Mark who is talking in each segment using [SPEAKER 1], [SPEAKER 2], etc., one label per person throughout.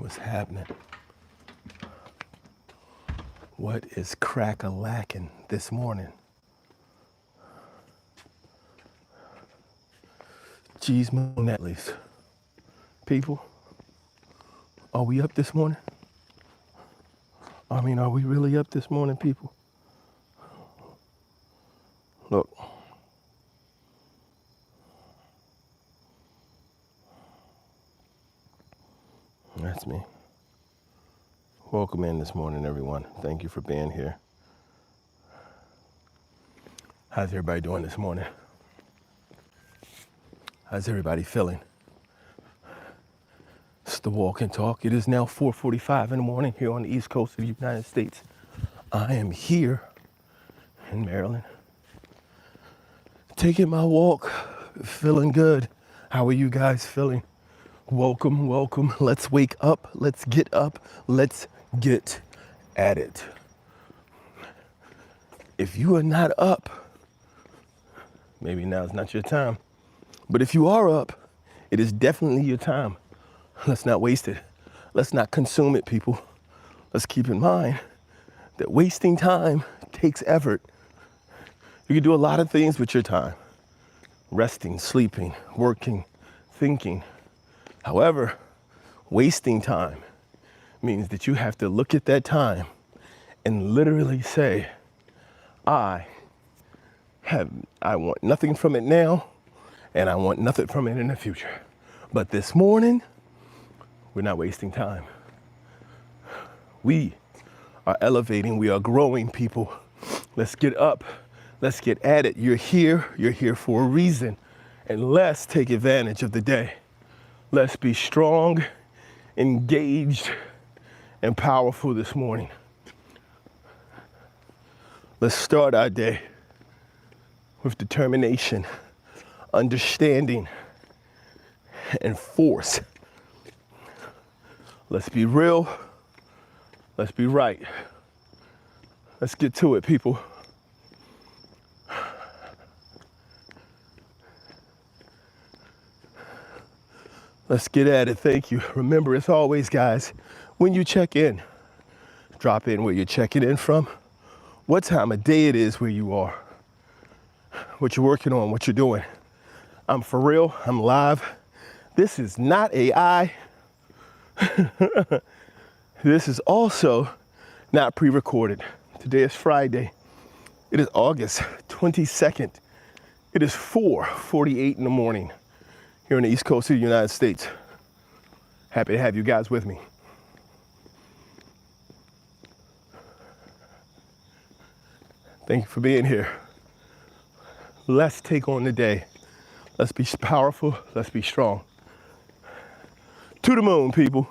[SPEAKER 1] What's happening? What is crack-a-lacking this morning? Geez, moon at least. People, are we up this morning? I mean, are we really up this morning, people? Look. That's me. Welcome in this morning, everyone. Thank you for being here. How's everybody doing this morning? How's everybody feeling? It's the walk and talk. It is now 4:45 in the morning here on the East Coast of the United States. I am here in Maryland, taking my walk, feeling good. How are you guys feeling? Welcome, welcome. Let's wake up. Let's get up. Let's get at it. If you are not up, maybe now's not your time. But if you are up, it is definitely your time. Let's not waste it. Let's not consume it, people. Let's keep in mind that wasting time takes effort. You can do a lot of things with your time. Resting, sleeping, working, thinking. However, wasting time means that you have to look at that time and literally say, I want nothing from it now, and I want nothing from it in the future. But this morning, we're not wasting time. We are elevating, we are growing, people. Let's get up, let's get at it. You're here for a reason, and let's take advantage of the day. Let's be strong, engaged, and powerful this morning. Let's start our day with determination, understanding, and force. Let's be real. Let's be right. Let's get to it, people. Let's get at it. Thank you. Remember, as always, guys, when you check in, drop in where you're checking in from, what time of day it is where you are, what you're working on, what you're doing. I'm for real. I'm live. This is not AI. This is also not pre-recorded. Today is Friday. It is August 22nd. It is 4:48 in the morning here on the East Coast of the United States. Happy to have you guys with me. Thank you for being here. Let's take on the day. Let's be powerful. Let's be strong. To the moon, people.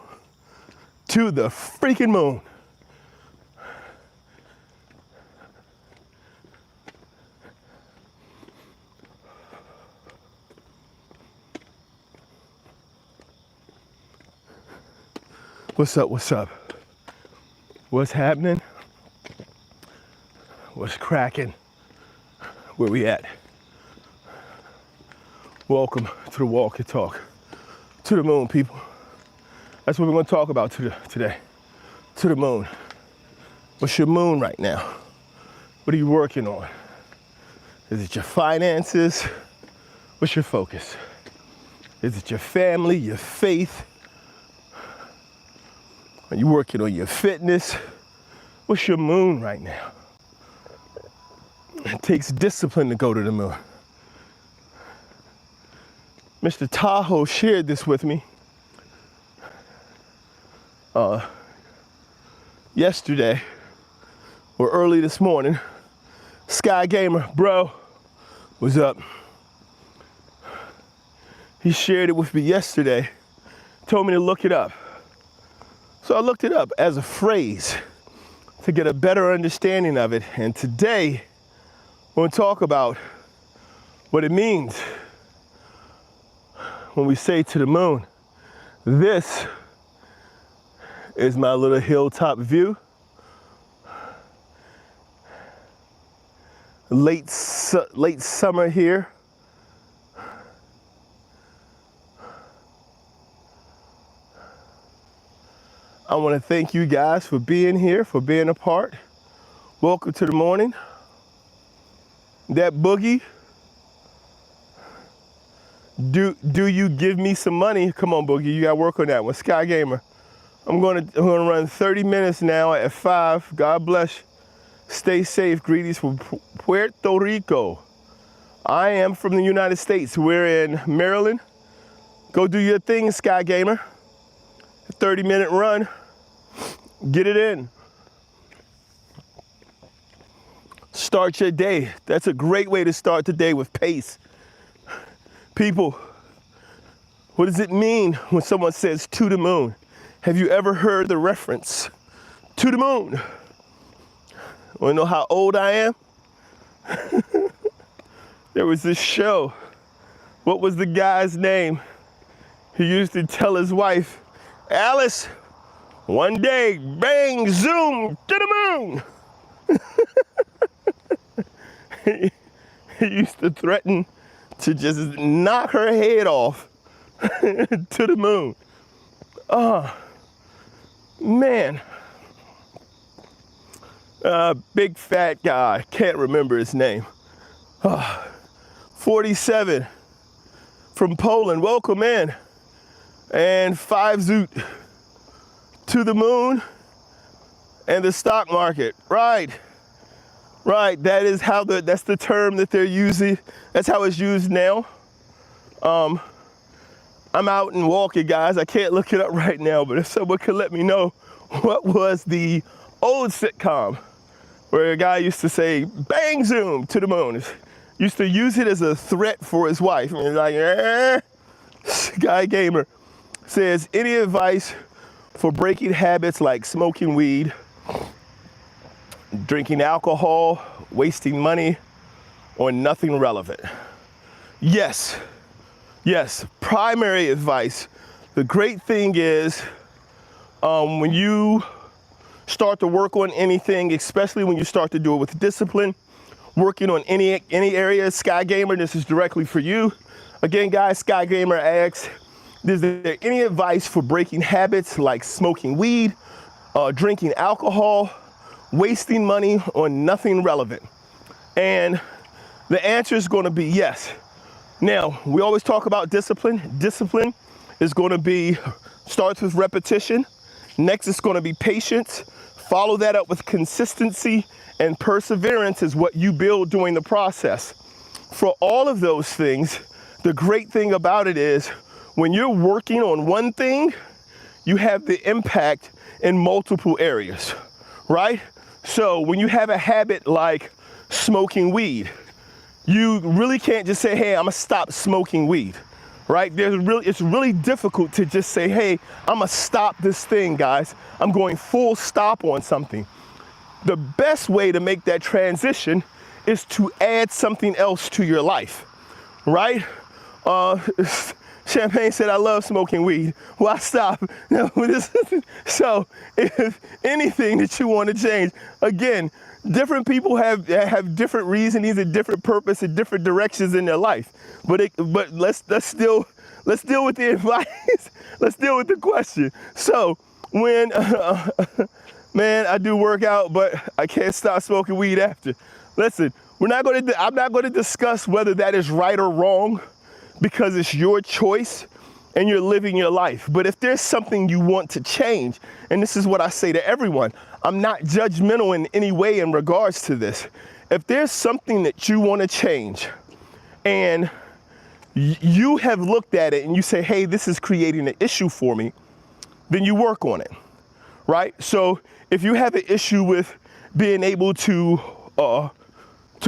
[SPEAKER 1] To the freaking moon. What's up? What's up? What's happening? What's cracking? Where we at? Welcome to the walk and talk. To the moon, people. That's what we're going to talk about today. To the moon. What's your moon right now? What are you working on? Is it your finances? What's your focus? Is it your family, your faith? Are you working on your fitness? What's your moon right now? It takes discipline to go to the moon. Mr. Tahoe shared this with me yesterday or early this morning. Sky Gamer, bro, what's up? He shared it with me yesterday, told me to look it up. So I looked it up as a phrase to get a better understanding of it. And today, we're going to talk about what it means when we say to the moon. This is my little hilltop view. Late summer here. I want to thank you guys for being here, for being a part. Welcome to the morning. That Boogie, do you give me some money? Come on, Boogie, you got to work on that one. Sky Gamer, I'm gonna run 30 minutes now at 5. God bless. Stay safe. Greetings from Puerto Rico. I am from the United States. We're in Maryland. Go do your thing, Sky Gamer. 30-minute run. Get it in. Start your day. That's a great way to start the day, with pace. People, what does it mean when someone says to the moon? Have you ever heard the reference to the moon? Want to know how old I am? There was this show. What was the guy's name? He used to tell his wife, Alice, one day, bang, zoom, to the moon. He used to threaten to just knock her head off to the moon. Oh, man. Big fat guy, can't remember his name. 47 from Poland, welcome in. And 5 zoot to the moon and the stock market. Right, that is how that's the term that they're using. That's how it's used now. I'm out and walking, guys. I can't look it up right now, but if someone could let me know what was the old sitcom where a guy used to say, bang zoom to the moon. Used to use it as a threat for his wife. And he's like, Sky Gamer says, any advice for breaking habits like smoking weed, drinking alcohol, wasting money, or nothing relevant? Yes, primary advice. The great thing is when you start to work on anything, especially when you start to do it with discipline, working on any area, Sky Gamer, this is directly for you. Again, guys, Sky Gamer asks, is there any advice for breaking habits like smoking weed, drinking alcohol, wasting money on nothing relevant? And the answer is going to be yes. Now, we always talk about discipline. Discipline is going to be, starts with repetition. Next, it's going to be patience. Follow that up with consistency, and perseverance is what you build during the process. For all of those things, the great thing about it is when you're working on one thing, you have the impact in multiple areas, right? So when you have a habit like smoking weed, you really can't just say, hey, I'm gonna stop smoking weed, right? It's really difficult to just say, hey, I'm gonna stop this thing, guys. I'm going full stop on something. The best way to make that transition is to add something else to your life, right? Champagne said, I love smoking weed. Why stop? No, so if anything that you want to change, again, different people have different reasonings and different purpose and different directions in their life. But let's deal with the advice. Let's deal with the question. So when, man, I do work out, but I can't stop smoking weed after. Listen, I'm not going to discuss whether that is right or wrong, because it's your choice and you're living your life. But if there's something you want to change, and this is what I say to everyone, I'm not judgmental in any way in regards to this. If there's something that you want to change and you have looked at it and you say, hey, this is creating an issue for me, then you work on it, right? So if you have an issue with being able to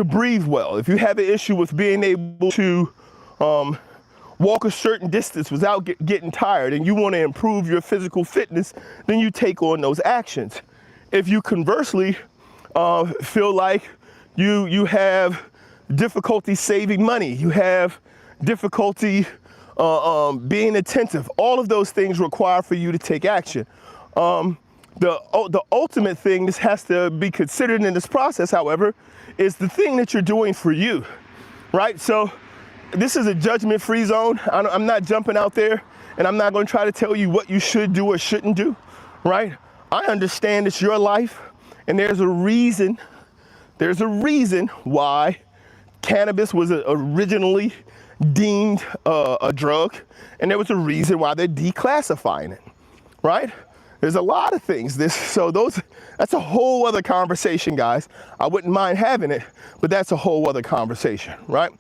[SPEAKER 1] breathe well, if you have an issue with being able to walk a certain distance without getting tired, and you want to improve your physical fitness, then you take on those actions. If you conversely feel like you have difficulty saving money, you have difficulty being attentive, all of those things require for you to take action. The ultimate thing this has to be considered in this process, however, is the thing that you're doing for you, right? So this is a judgment-free zone. I'm not jumping out there and I'm not going to try to tell you what you should do or shouldn't do, right? I understand it's your life, and there's a reason why cannabis was originally deemed a drug, and there was a reason why they're declassifying it, right? There's a lot of things. That's a whole other conversation, guys. I wouldn't mind having it, but that's a whole other conversation, right?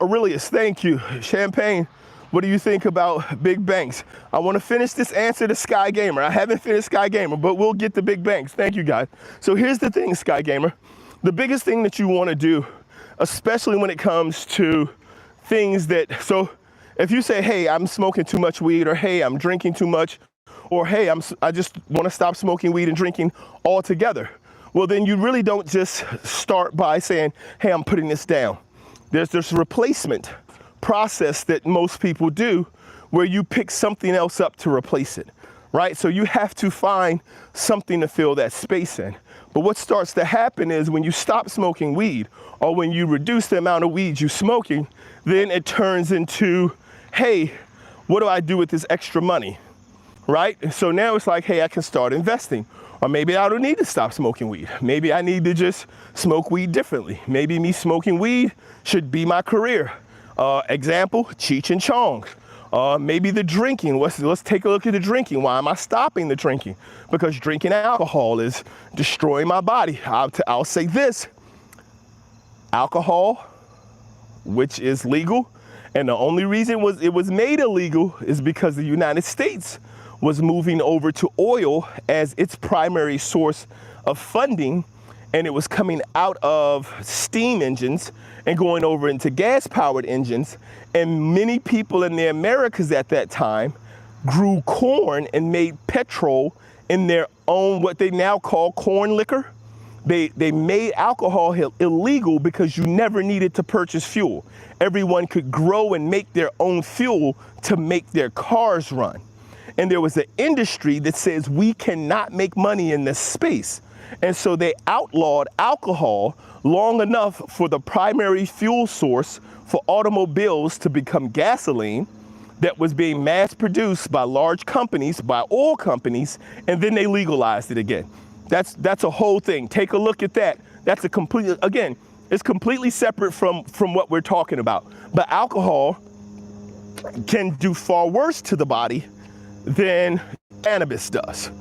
[SPEAKER 1] Aurelius, thank you. Champagne, what do you think about big banks? I want to finish this answer to Sky Gamer. I haven't finished Sky Gamer, but we'll get to big banks. Thank you, guys. So here's the thing, Sky Gamer. The biggest thing that you want to do, especially when it comes to things so if you say, hey, I'm smoking too much weed, or hey, I'm drinking too much, or hey, I just want to stop smoking weed and drinking altogether. Well, then you really don't just start by saying, hey, I'm putting this down. There's this replacement process that most people do where you pick something else up to replace it, right? So you have to find something to fill that space in. But what starts to happen is when you stop smoking weed, or when you reduce the amount of weed you're smoking, then it turns into, hey, what do I do with this extra money? Right? And so now it's like, hey, I can start investing. Or maybe I don't need to stop smoking weed. Maybe I need to just smoke weed differently. Maybe me smoking weed should be my career. Example, Cheech and Chong. Maybe the drinking, let's take a look at the drinking. Why am I stopping the drinking? Because drinking alcohol is destroying my body. I'll say this, alcohol, which is legal, and the only reason it was made illegal is because the United States was moving over to oil as its primary source of funding, and it was coming out of steam engines and going over into gas-powered engines. And many people in the Americas at that time grew corn and made petrol in their own, what they now call corn liquor. They made alcohol illegal because you never needed to purchase fuel. Everyone could grow and make their own fuel to make their cars run. And there was an industry that says we cannot make money in this space. And so they outlawed alcohol long enough for the primary fuel source for automobiles to become gasoline that was being mass produced by large companies, by oil companies, and then they legalized it again. That's a whole thing. Take a look at that. That's a complete, again, it's completely separate from what we're talking about. But alcohol can do far worse to the body than cannabis does.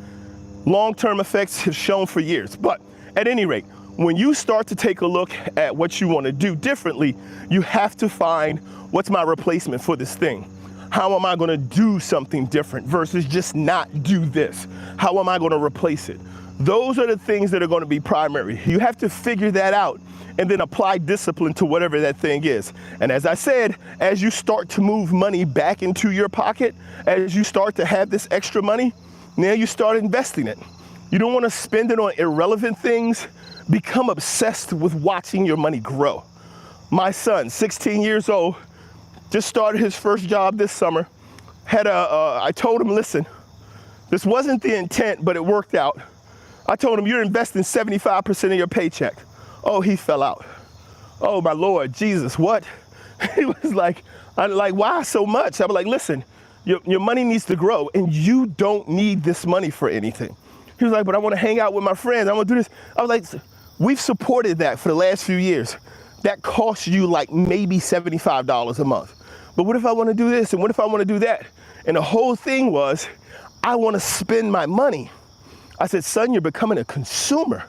[SPEAKER 1] Long-term effects have shown for years. But at any rate, when you start to take a look at what you want to do differently, you have to find, what's my replacement for this thing? How am I going to do something different versus just not do this? How am I going to replace it? Those are the things that are going to be primary. You have to figure that out and then apply discipline to whatever that thing is. And as I said, as you start to move money back into your pocket, as you start to have this extra money, now you start investing it. You don't want to spend it on irrelevant things. Become obsessed with watching your money grow. My son, 16 years old, just started his first job this summer. I told him, listen, this wasn't the intent, but it worked out. I told him, you're investing 75% of your paycheck. Oh, he fell out. Oh, my Lord, Jesus, what? He was like, why so much? I was like, listen, your money needs to grow, and you don't need this money for anything. He was like, but I want to hang out with my friends. I want to do this. I was like, we've supported that for the last few years. That costs you like maybe $75 a month. But what if I want to do this? And what if I want to do that? And the whole thing was, I want to spend my money. I said, son, you're becoming a consumer.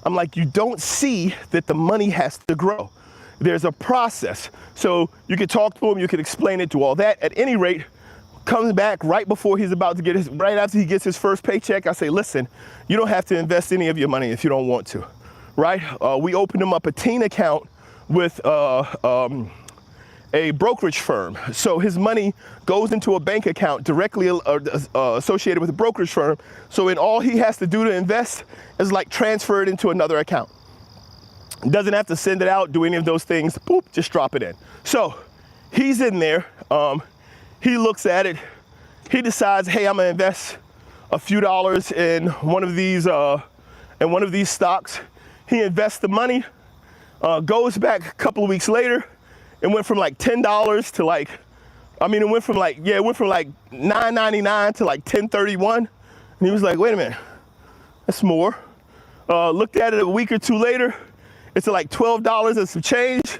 [SPEAKER 1] I'm like, you don't see that the money has to grow. There's a process. So you could talk to him, you could explain it, do all that. At any rate, comes back right before he's about to get right after he gets his first paycheck. I say, listen, you don't have to invest any of your money if you don't want to, right? We opened him up a teen account with a brokerage firm. So his money goes into a bank account directly associated with a brokerage firm. So in all he has to do to invest is like transfer it into another account. Doesn't have to send it out, do any of those things, boop, just drop it in. So he's in there, he looks at it, he decides, hey, I'm gonna invest a few dollars in one of these stocks. He invests the money, goes back a couple of weeks later, it went from like $10 to like, it went from like $9.99 to like $10.31. And he was like, wait a minute, that's more. Looked at it a week or two later, it's like $12 and some change.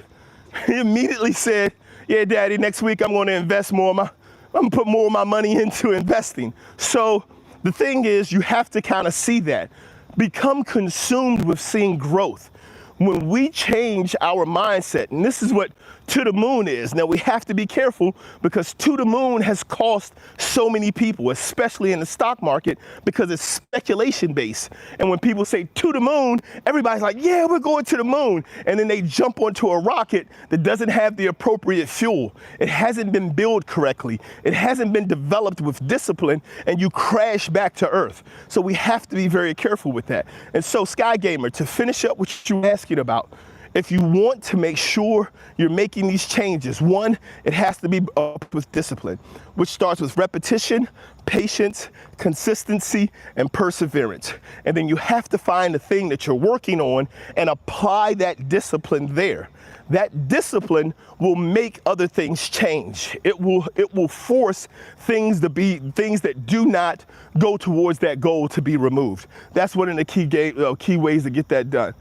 [SPEAKER 1] He immediately said, yeah, Daddy, next week I'm going to invest more. I'm going to put more of my money into investing. So the thing is, you have to kind of see that. Become consumed with seeing growth. When we change our mindset, and this is what to the moon is. Now we have to be careful because to the moon has cost so many people, especially in the stock market, because it's speculation based. And when people say to the moon, everybody's like, yeah, we're going to the moon. And then they jump onto a rocket that doesn't have the appropriate fuel. It hasn't been built correctly. It hasn't been developed with discipline, and you crash back to earth. So we have to be very careful with that. And so Sky Gamer, to finish up what you were asking about, if you want to make sure you're making these changes, one, it has to be up with discipline, which starts with repetition, patience, consistency, and perseverance. And then you have to find the thing that you're working on and apply that discipline there. That discipline will make other things change. It will force things that do not go towards that goal to be removed. That's one of the key ways to get that done.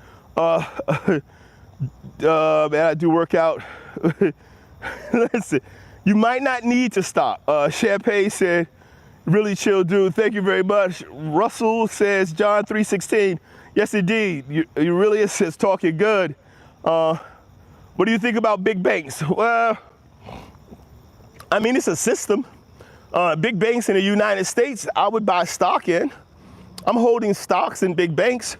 [SPEAKER 1] Man, I do work out. Listen, you might not need to stop. Champagne said, really chill dude, thank you very much. Russell says, John 3:16, yes indeed, you really is talking good. What do you think about big banks? Well, I mean, it's a system. Big banks in the United States, I would buy stock in. I'm holding stocks in big banks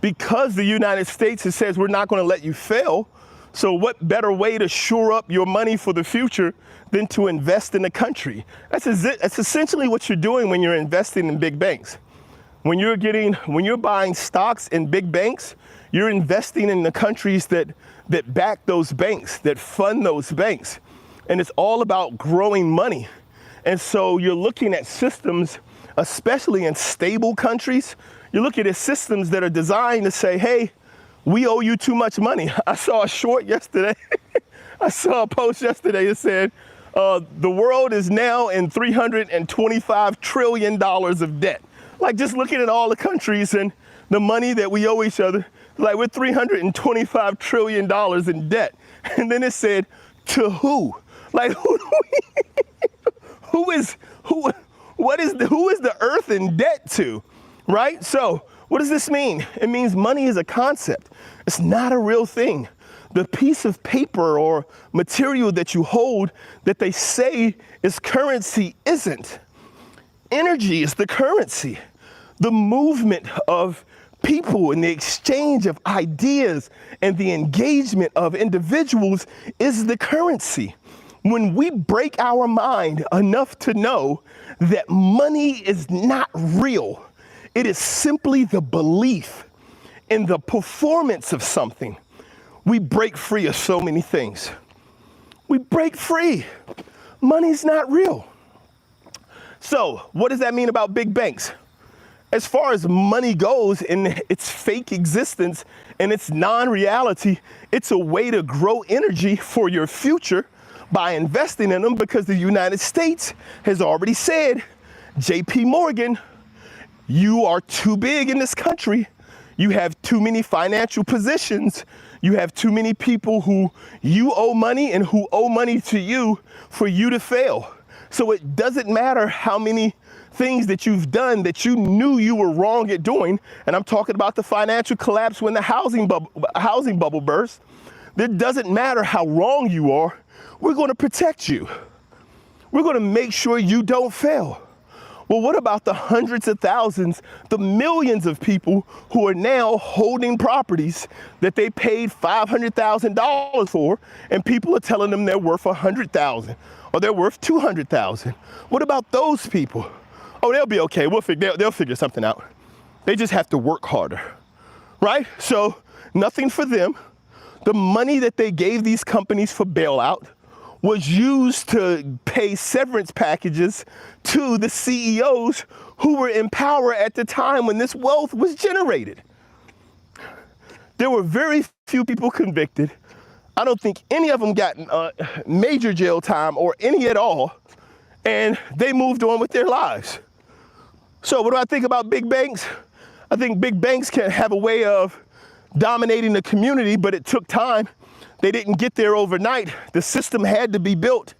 [SPEAKER 1] because the United States says we're not going to let you fail. So what better way to shore up your money for the future than to invest in the country? That's essentially what you're doing when you're investing in big banks. When you're buying stocks in big banks, you're investing in the countries that back those banks, that fund those banks. And it's all about growing money. And so you're looking at systems, especially in stable countries, you're looking at systems that are designed to say, hey, we owe you too much money. I saw a short yesterday. I saw a post yesterday that said, the world is now in $325 trillion of debt. Like just looking at all the countries and the money that we owe each other, like we're $325 trillion in debt. And then it said, to who? Like who is the earth in debt to? Right? So what does this mean? It means money is a concept. It's not a real thing. The piece of paper or material that you hold that they say is currency isn't. Energy is the currency. The movement of people and the exchange of ideas and the engagement of individuals is the currency. When we break our mind enough to know that money is not real, it is simply the belief in the performance of something, we break free of so many things. We break free. Money's not real. So what does that mean about big banks? As far as money goes in its fake existence and its non-reality, it's a way to grow energy for your future by investing in them, because the United States has already said, JP Morgan, you are too big in this country. You have too many financial positions. You have too many people who you owe money and who owe money to you for you to fail. So it doesn't matter how many things that you've done that you knew you were wrong at doing. And I'm talking about the financial collapse when the housing bubble burst. It doesn't matter how wrong you are. We're going to protect you. We're going to make sure you don't fail. Well, what about the hundreds of thousands, the millions of people who are now holding properties that they paid $500,000 for, and people are telling them they're worth $100,000 or they're worth $200,000? What about those people? Oh, they'll be okay. They'll figure something out. They just have to work harder, right? So nothing for them. The money that they gave these companies for bailout was used to pay severance packages to the CEOs who were in power at the time when this wealth was generated. There were very few people convicted. I don't think any of them got major jail time or any at all, and they moved on with their lives. So what do I think about big banks? I think big banks can have a way of dominating the community, but it took time. They didn't get there overnight. The system had to be built.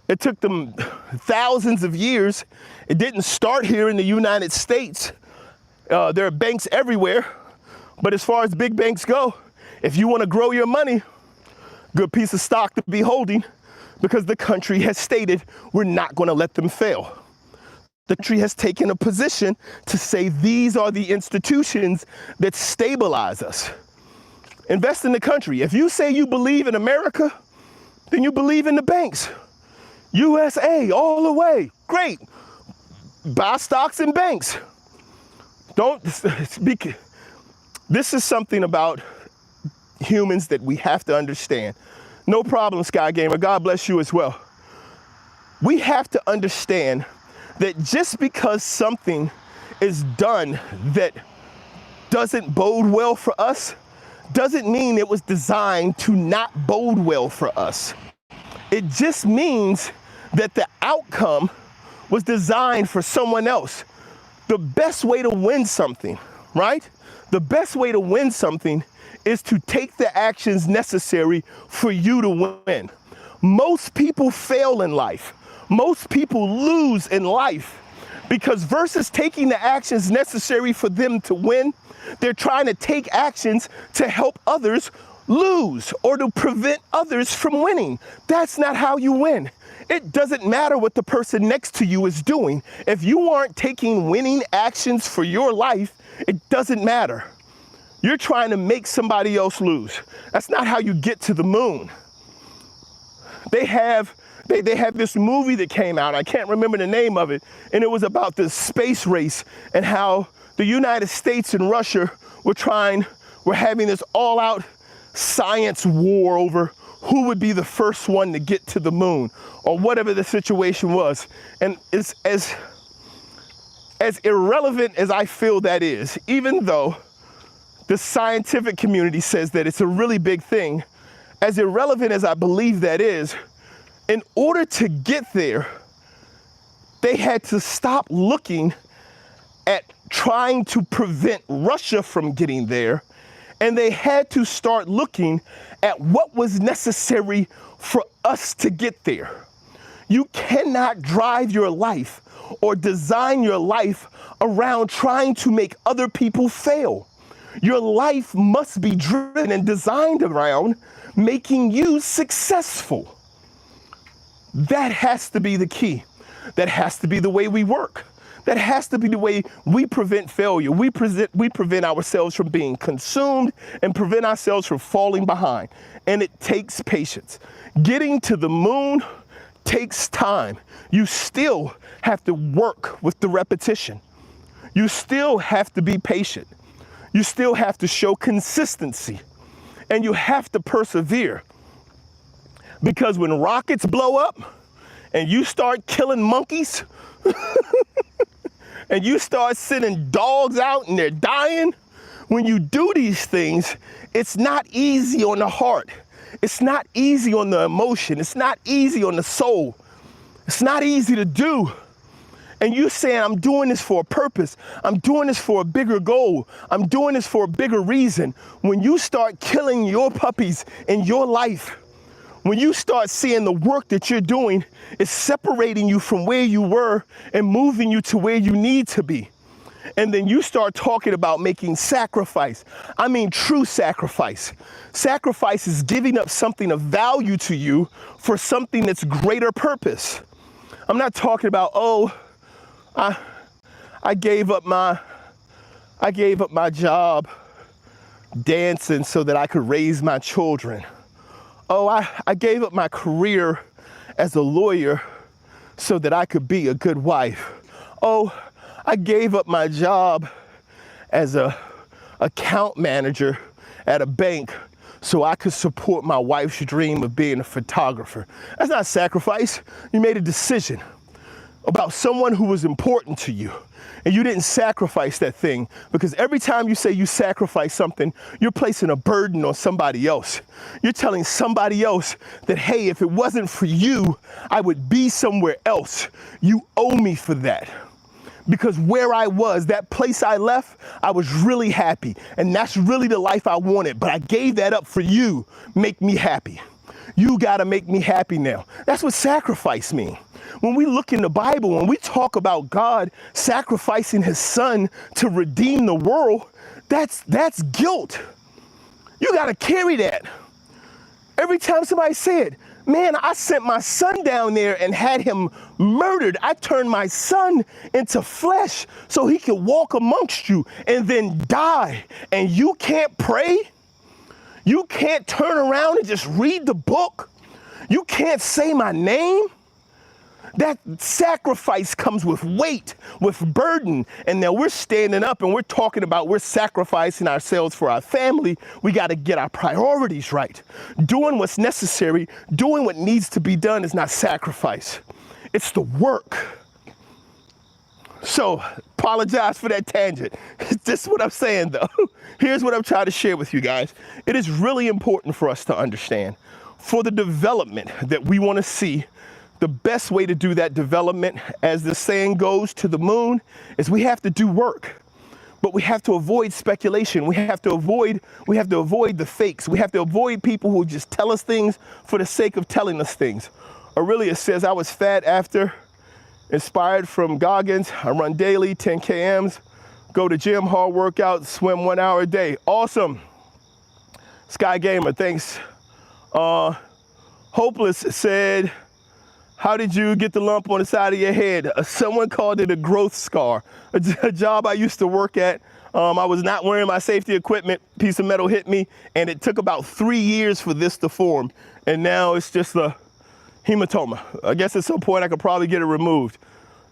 [SPEAKER 1] It took them thousands of years. It didn't start here in the United States. There are banks everywhere. But as far as big banks go, if you want to grow your money, good piece of stock to be holding, because the country has stated we're not going to let them fail. The country has taken a position to say these are the institutions that stabilize us. Invest in the country. If you say you believe in America, then you believe in the banks. USA all the way. Great. Buy stocks in banks. Don't speak. This is something about humans that we have to understand. No problem, Sky Gamer. God bless you as well. We have to understand that just because something is done that doesn't bode well for us, doesn't mean it was designed to not bode well for us. It just means that the outcome was designed for someone else. The best way to win something, right? The best way to win something is to take the actions necessary for you to win. Most people fail in life. Most people lose in life because versus taking the actions necessary for them to win, they're trying to take actions to help others lose or to prevent others from winning. That's not how you win. It doesn't matter what the person next to you is doing. If you aren't taking winning actions for your life, it doesn't matter. You're trying to make somebody else lose. That's not how you get to the moon. They have this movie that came out, I can't remember the name of it, and it was about this space race and how the United States and Russia were having this all-out science war over who would be the first one to get to the moon or whatever the situation was. And it's as irrelevant as I feel that is, even though the scientific community says that it's a really big thing, as irrelevant as I believe that is, in order to get there, they had to stop looking at trying to prevent Russia from getting there, and they had to start looking at what was necessary for us to get there. You cannot drive your life or design your life around trying to make other people fail. Your life must be driven and designed around making you successful. That has to be the key. That has to be the way we work. That has to be the way we prevent failure. We prevent ourselves from being consumed and prevent ourselves from falling behind. And it takes patience. Getting to the moon takes time. You still have to work with the repetition. You still have to be patient. You still have to show consistency. And you have to persevere. Because when rockets blow up and you start killing monkeys and you start sending dogs out and they're dying, when you do these things, it's not easy on the heart. It's not easy on the emotion. It's not easy on the soul. It's not easy to do. And you saying, I'm doing this for a purpose. I'm doing this for a bigger goal. I'm doing this for a bigger reason. When you start killing your puppies in your life, when you start seeing the work that you're doing is separating you from where you were and moving you to where you need to be. And then you start talking about making sacrifice. I mean, true sacrifice. Sacrifice is giving up something of value to you for something that's greater purpose. I'm not talking about, oh, I gave up my job dancing so that I could raise my children. Oh, I gave up my career as a lawyer so that I could be a good wife. Oh, I gave up my job as a account manager at a bank so I could support my wife's dream of being a photographer. That's not sacrifice. You made a decision about someone who was important to you, and you didn't sacrifice that thing, because every time you say you sacrifice something, you're placing a burden on somebody else. You're telling somebody else that, hey, if it wasn't for you, I would be somewhere else. You owe me for that. because where I was, that place I left, I was really happy. And that's really the life I wanted. But I gave that up for you. Make me happy. You got to make me happy now. That's what sacrifice means. When we look in the Bible, when we talk about God sacrificing his son to redeem the world, that's guilt. You got to carry that. Every time somebody said, man, I sent my son down there and had him murdered. I turned my son into flesh so he could walk amongst you and then die. And you can't pray? You can't turn around and just read the book? You can't say my name? That sacrifice comes with weight, with burden. And now we're standing up and we're talking about we're sacrificing ourselves for our family. We got to get our priorities right. Doing what's necessary, doing what needs to be done is not sacrifice. It's the work. So, apologize for that tangent. This is what I'm saying though. Here's what I'm trying to share with you guys. It is really important for us to understand, for the development that we want to see, the best way to do that development, as the saying goes, to the moon, is we have to do work. But we have to avoid speculation. We have to avoid the fakes. We have to avoid people who just tell us things for the sake of telling us things. Aurelia says, I was fat after, inspired from Goggins. I run daily, 10 kms, go to gym, hard workout, swim 1 hour a day. Awesome. Sky Gamer, thanks. Hopeless said, how did you get the lump on the side of your head? Someone called it a growth scar. A job I used to work at, I was not wearing my safety equipment, piece of metal hit me, and it took about 3 years for this to form. And now it's just a hematoma. I guess at some point I could probably get it removed.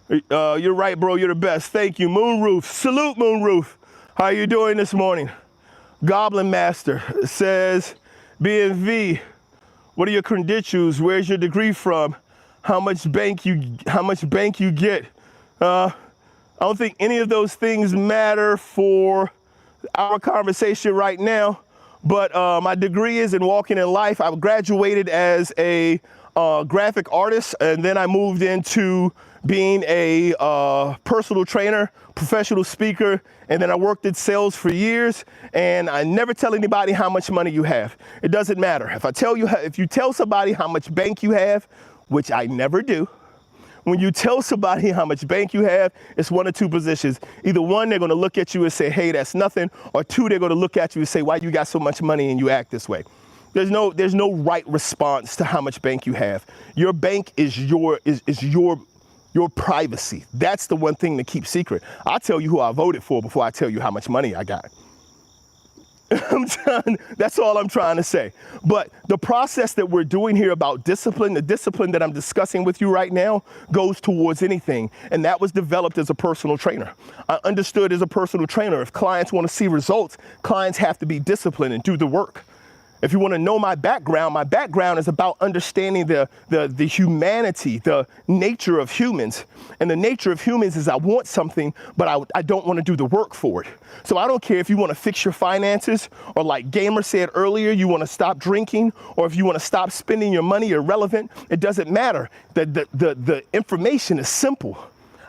[SPEAKER 1] You're right, bro, you're the best. Thank you. Moonroof, salute Moonroof. How are you doing this morning? Goblin Master says, BNV, what are your credentials? Where's your degree from? How much bank you get? I don't think any of those things matter for our conversation right now, but my degree is in walking in life. I graduated as a graphic artist, and then I moved into being a personal trainer, professional speaker, and then I worked in sales for years, and I never tell anybody how much money you have. It doesn't matter. If you tell somebody how much bank you have, which I never do, when you tell somebody how much bank you have, it's one of two positions. Either one, they're gonna look at you and say, hey, that's nothing, or two, they're gonna look at you and say, why you got so much money and you act this way? There's no right response to how much bank you have. Your bank is your privacy. That's the one thing to keep secret. I'll tell you who I voted for before I tell you how much money I got. That's all I'm trying to say. But the process that we're doing here about discipline, the discipline that I'm discussing with you right now, goes towards anything. And that was developed as a personal trainer. I understood as a personal trainer, if clients want to see results, clients have to be disciplined and do the work. If you want to know my background is about understanding the humanity, the nature of humans. And the nature of humans is I want something, but I don't want to do the work for it. So I don't care if you want to fix your finances, or like Gamer said earlier, you want to stop drinking, or if you want to stop spending your money irrelevant. It doesn't matter. The information is simple.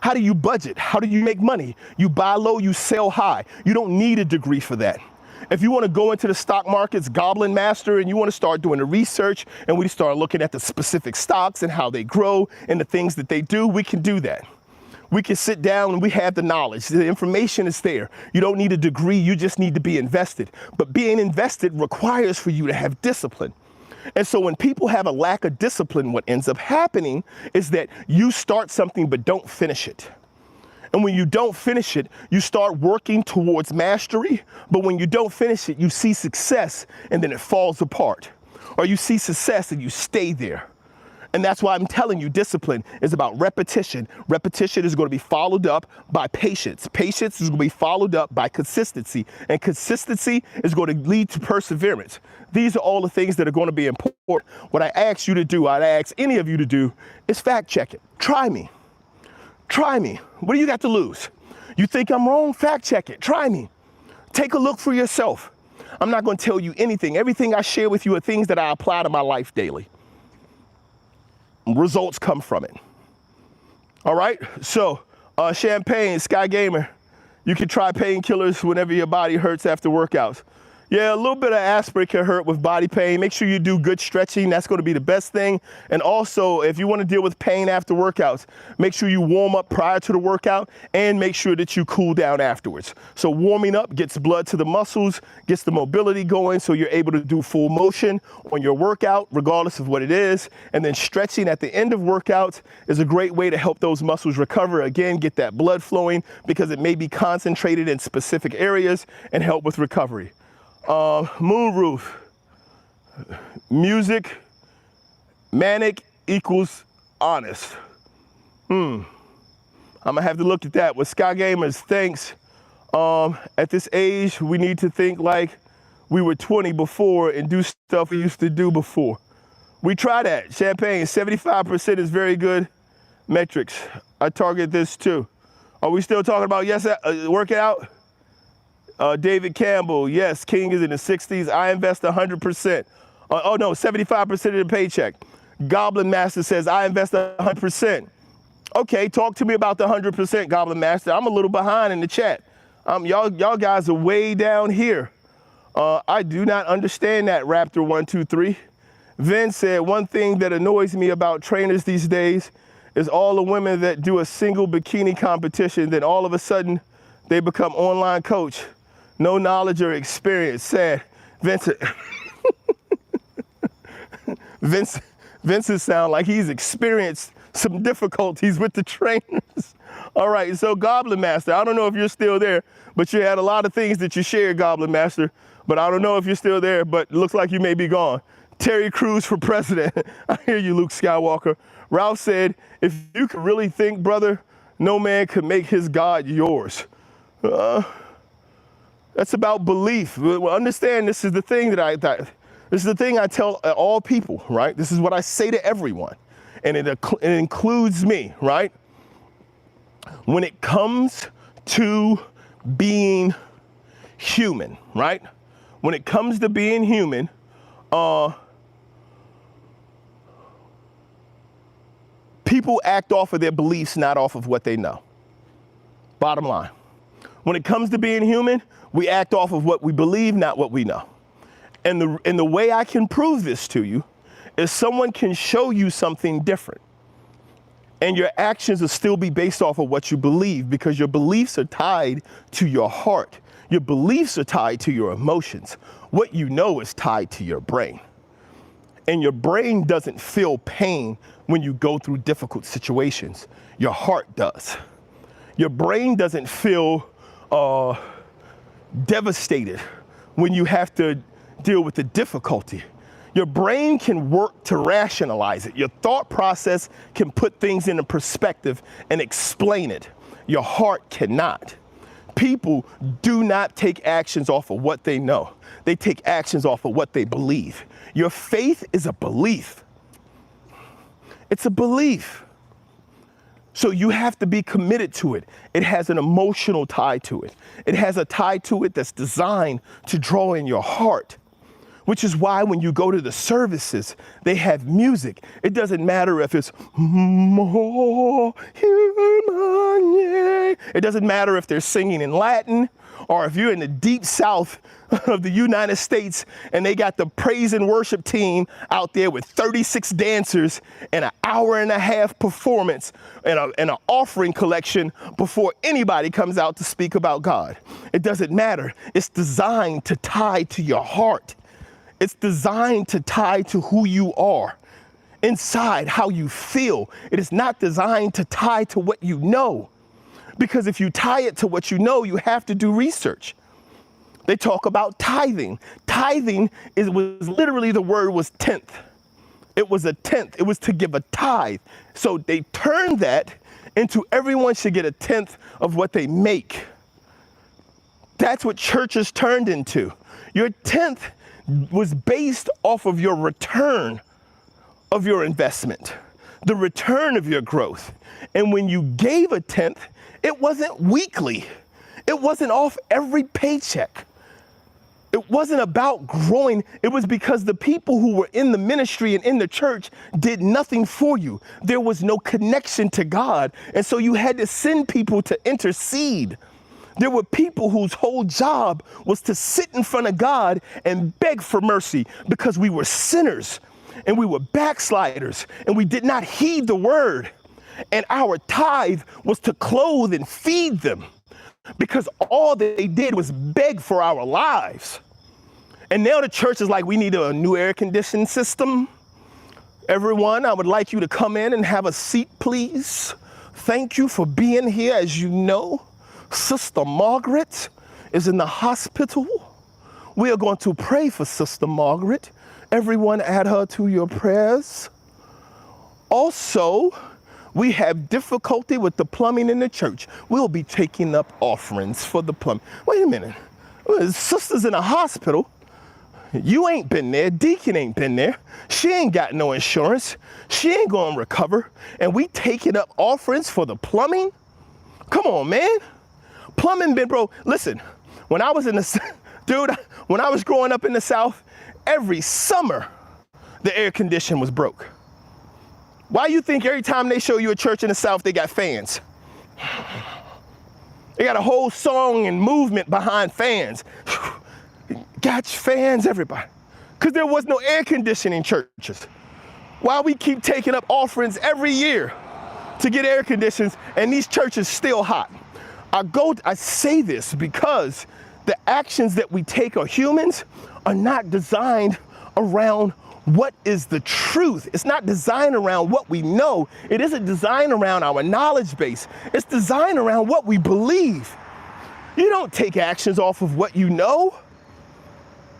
[SPEAKER 1] How do you budget? How do you make money? You buy low, you sell high. You don't need a degree for that. If you want to go into the stock markets, Goblin Master, and you want to start doing the research, and we start looking at the specific stocks and how they grow and the things that they do, we can do that. We can sit down and we have the knowledge. The information is there. You don't need a degree, you just need to be invested. But being invested requires for you to have discipline. And so when people have a lack of discipline, what ends up happening is that you start something but don't finish it. And when you don't finish it, you start working towards mastery. But when you don't finish it, you see success and then it falls apart. Or you see success and you stay there. And that's why I'm telling you, discipline is about repetition. Repetition is going to be followed up by patience. Patience is going to be followed up by consistency. And consistency is going to lead to perseverance. These are all the things that are going to be important. What I ask you to do, I'd ask any of you to do, is fact check it. Try me. Try me. What do you got to lose? You think I'm wrong? Fact check it. Try me. Take a look for yourself. I'm not going to tell you anything. Everything I share with you are things that I apply to my life daily. Results come from it. All right? So Champagne, Sky Gamer. You can try painkillers whenever your body hurts after workouts. Yeah, a little bit of aspirin can hurt with body pain. Make sure you do good stretching. That's going to be the best thing. And also, if you want to deal with pain after workouts, make sure you warm up prior to the workout and make sure that you cool down afterwards. So warming up gets blood to the muscles, gets the mobility going so you're able to do full motion on your workout, regardless of what it is. And then stretching at the end of workouts is a great way to help those muscles recover. Again, get that blood flowing because it may be concentrated in specific areas and help with recovery. Moonroof, music, manic equals honest. I'm gonna have to look at that. With Sky Gamers, thanks. At this age, we need to think like we were 20 before and do stuff we used to do before. We try that. Champagne, 75% is very good metrics. I target this too. Are we still talking about working out? David Campbell, yes, King is in the 60s. I invest 100%. Oh no, 75% of the paycheck. Goblin Master says, I invest 100%. Okay, talk to me about the 100%, Goblin Master. I'm a little behind in the chat. Y'all guys are way down here. I do not understand that, Raptor123. Vin said, one thing that annoys me about trainers these days is all the women that do a single bikini competition, then all of a sudden they become online coach. No knowledge or experience. Sad. Vincent sound like he's experienced some difficulties with the trainers. All right, so Goblin Master, I don't know if you're still there, but you had a lot of things that you shared, Goblin Master, but I don't know if you're still there, but it looks like you may be gone. Terry Crews for president. I hear you, Luke Skywalker. Ralph said, if you could really think, brother, no man could make his God yours. That's about belief. Well, understand, this is the thing I tell all people, right? This is what I say to everyone, and it includes me, right? When it comes to being human, right? When it comes to being human, people act off of their beliefs, not off of what they know. Bottom line. When it comes to being human, we act off of what we believe, not what we know. And the way I can prove this to you is someone can show you something different. And your actions will still be based off of what you believe, because your beliefs are tied to your heart. Your beliefs are tied to your emotions. What you know is tied to your brain. And your brain doesn't feel pain when you go through difficult situations. Your heart does. Your brain doesn't feel devastated when you have to deal with the difficulty. Your brain can work to rationalize it. Your thought process can put things into perspective and explain it. Your heart cannot. People do not take actions off of what they know. They take actions off of what they believe. Your faith is a belief. It's a belief. So you have to be committed to it. It has an emotional tie to it. It has a tie to it that's designed to draw in your heart, which is why when you go to the services, they have music. It doesn't matter if it's more human. It doesn't matter if they're singing in Latin, or if you're in the deep south of the United States and they got the praise and worship team out there with 36 dancers and an hour-and-a-half performance and an offering collection before anybody comes out to speak about God. It doesn't matter. It's designed to tie to your heart. It's designed to tie to who you are inside, how you feel. It is not designed to tie to what you know. Because if you tie it to what you know, you have to do research. They talk about tithing. Tithing was literally, the word was tenth. It was a tenth. It was to give a tithe. So they turned that into everyone should get a tenth of what they make. That's what churches turned into. Your tenth was based off of your return of your investment, the return of your growth. And when you gave a tenth, it wasn't weekly. It wasn't off every paycheck. wasn't about growing. It was because the people who were in the ministry and in the church did nothing for you. There was no connection to God. And so you had to send people to intercede. There were people whose whole job was to sit in front of God and beg for mercy because we were sinners and we were backsliders and we did not heed the word. And our tithe was to clothe and feed them because all they did was beg for our lives. And now the church is like, we need a new air conditioning system. Everyone, I would like you to come in and have a seat, please. Thank you for being here. As you know, Sister Margaret is in the hospital. We are going to pray for Sister Margaret. Everyone add her to your prayers. Also, we have difficulty with the plumbing in the church. We'll be taking up offerings for the plumbing. Wait a minute. Sister's in a hospital. You ain't been there. Deacon ain't been there. She ain't got no insurance. She ain't going to recover. And we taking up offerings for the plumbing? Come on, man. Plumbing been broke. Listen, when I was in the, dude, when I was growing up in the South, every summer the air condition was broke. Why you think every time they show you a church in the South, they got fans? They got a whole song and movement behind fans. Got fans, everybody. Because there was no air conditioning churches. Why we keep taking up offerings every year to get air conditions and these churches still hot? I say this because the actions that we take as humans are not designed around what is the truth. It's not designed around what we know. It isn't designed around our knowledge base. It's designed around what we believe. You don't take actions off of what you know.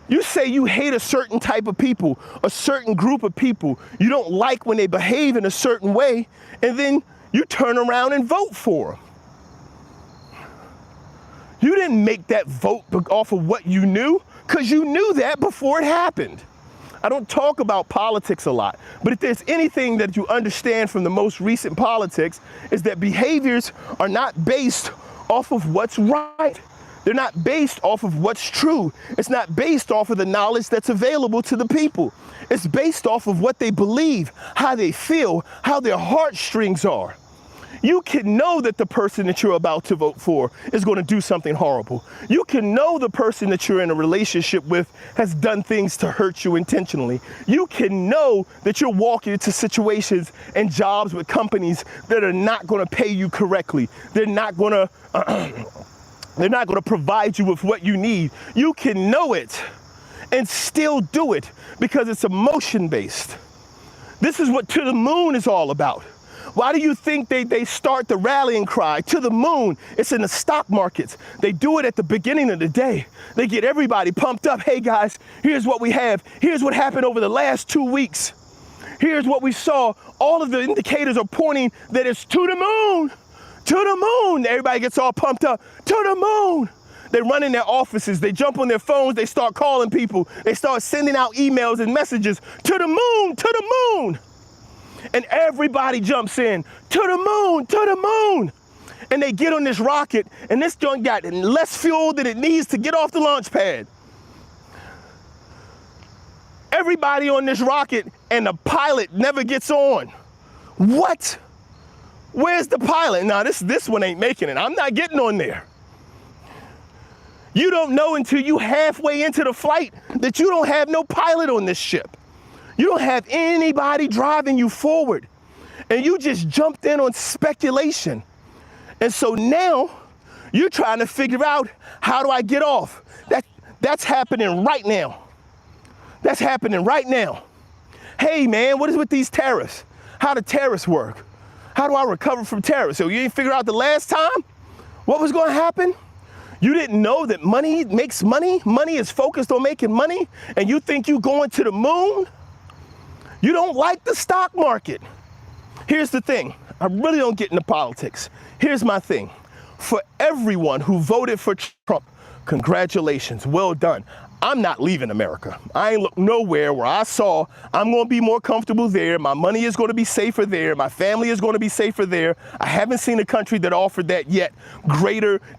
[SPEAKER 1] You say you hate a certain type of people, a certain group of people. You don't like when they behave in a certain way, and then you turn around and vote for them. You didn't make that vote off of what you knew, because you knew that before it happened. I don't talk about politics a lot, but if there's anything that you understand from the most recent politics, is that behaviors are not based off of what's right. They're not based off of what's true. It's not based off of the knowledge that's available to the people. It's based off of what they believe, how they feel, how their heartstrings are. You can know that the person that you're about to vote for is going to do something horrible. You can know the person that you're in a relationship with has done things to hurt you intentionally. You can know that you're walking into situations and jobs with companies that are not going to pay you correctly. They're not going to provide you with what you need. You can know it and still do it because it's emotion-based. This is what To the Moon is all about. Why do you think they start the rallying cry? To the moon. It's in the stock markets. They do it at the beginning of the day. They get everybody pumped up. Hey guys, here's what we have. Here's what happened over the last 2 weeks. Here's what we saw. All of the indicators are pointing that it's to the moon. To the moon. Everybody gets all pumped up. To the moon. They run in their offices. They jump on their phones. They start calling people. They start sending out emails and messages. To the moon. To the moon. And everybody jumps in. To the moon. To the moon. And they get on this rocket. And this joint got less fuel than it needs to get off the launch pad. Everybody on this rocket and the pilot never gets on. What? Where's the pilot? Nah, this one ain't making it. I'm not getting on there. You don't know until you halfway into the flight that you don't have no pilot on this ship. You don't have anybody driving you forward. And you just jumped in on speculation. And so now you're trying to figure out, how do I get off? That's happening right now. That's happening right now. Hey man, what is with these tariffs? How do tariffs work? How do I recover from tariffs? So you didn't figure out the last time what was going to happen? You didn't know that money makes money? Money is focused on making money, and you think you going to the moon? You don't like the stock market. Here's the thing. I really don't get into politics. Here's my thing. For everyone who voted for Trump, Congratulations, well done. I'm not leaving America. I ain't look nowhere where I saw I'm gonna be more comfortable there, my money is gonna be safer there, my family is gonna be safer there. I haven't seen a country that offered that yet,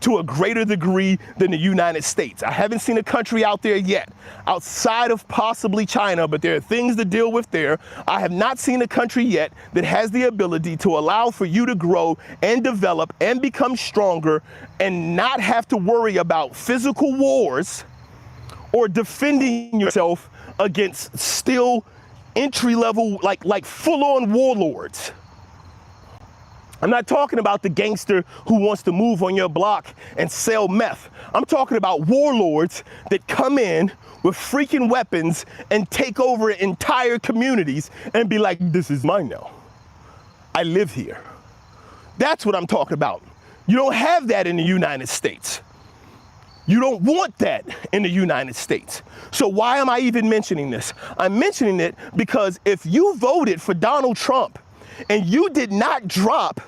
[SPEAKER 1] to a greater degree than the United States. I haven't seen a country out there yet, outside of possibly China, but there are things to deal with there. I have not seen a country yet that has the ability to allow for you to grow and develop and become stronger and not have to worry about physical wars or defending yourself against still entry-level, like full-on warlords. I'm not talking about the gangster who wants to move on your block and sell meth. I'm talking about warlords that come in with freaking weapons and take over entire communities and be like, this is mine now. I live here. That's what I'm talking about. You don't have that in the United States. You don't want that in the United States. So why am I even mentioning this? I'm mentioning it because if you voted for Donald Trump and you did not drop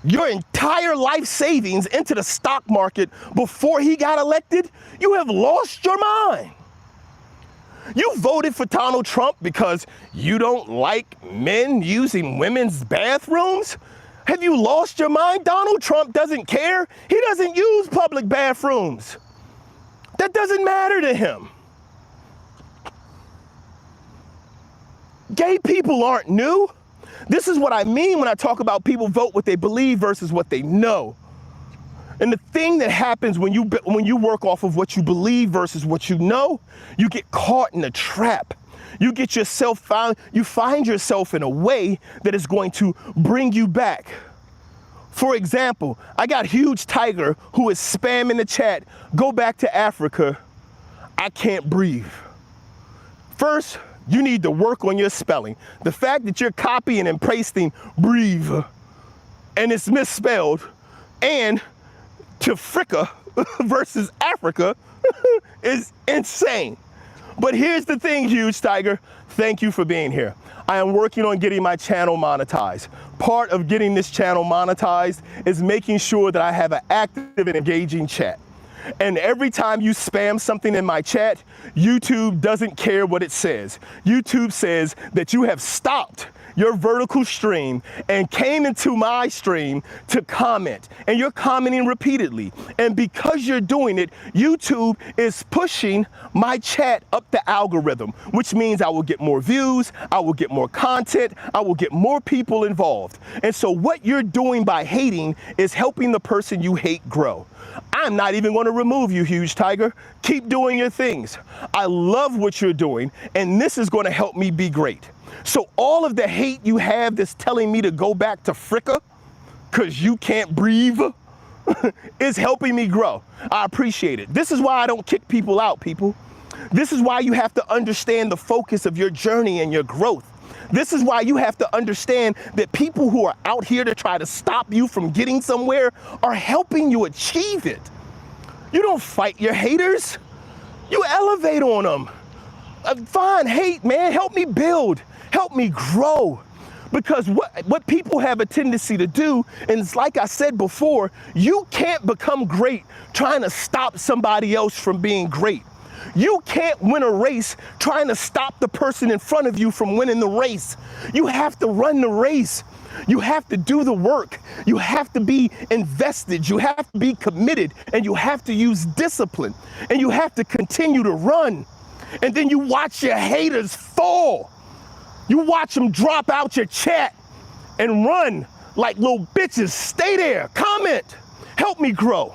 [SPEAKER 1] your entire life savings into the stock market before he got elected, you have lost your mind. You voted for Donald Trump because you don't like men using women's bathrooms? Have you lost your mind? Donald Trump doesn't care. He doesn't use public bathrooms. That doesn't matter to him. Gay people aren't new. This is what I mean when I talk about people vote what they believe versus what they know. And the thing that happens when you work off of what you believe versus what you know, you get caught in a trap. You find yourself in a way that is going to bring you back. For example, I got Huge Tiger who is spamming the chat, go back to Africa, I can't breathe. First, you need to work on your spelling. The fact that you're copying and pasting breathe and it's misspelled, and to Fricka versus Africa is insane. But here's the thing, Huge Tiger, thank you for being here. I am working on getting my channel monetized. Part of getting this channel monetized is making sure that I have an active and engaging chat. And every time you spam something in my chat, YouTube doesn't care what it says. YouTube says that you have stopped your vertical stream and came into my stream to comment, and you're commenting repeatedly. And because you're doing it, YouTube is pushing my chat up the algorithm, which means I will get more views, I will get more content, I will get more people involved. And so what you're doing by hating is helping the person you hate grow. I'm not even going to remove you, Huge Tiger. Keep doing your things. I love what you're doing, and this is going to help me be great. So all of the hate you have that's telling me to go back to Fricka because you can't breathe is helping me grow. I appreciate it. This is why I don't kick people out, people. This is why you have to understand the focus of your journey and your growth. This is why you have to understand that people who are out here to try to stop you from getting somewhere are helping you achieve it. You don't fight your haters. You elevate on them. Fine, hate, man, help me build, help me grow. Because what people have a tendency to do, and it's like I said before, you can't become great trying to stop somebody else from being great. You can't win a race trying to stop the person in front of you from winning the race. You have to run the race. You have to do the work. You have to be invested. You have to be committed, and you have to use discipline, and you have to continue to run. And then you watch your haters fall. You watch them drop out your chat and run like little bitches. Stay there, comment, help me grow.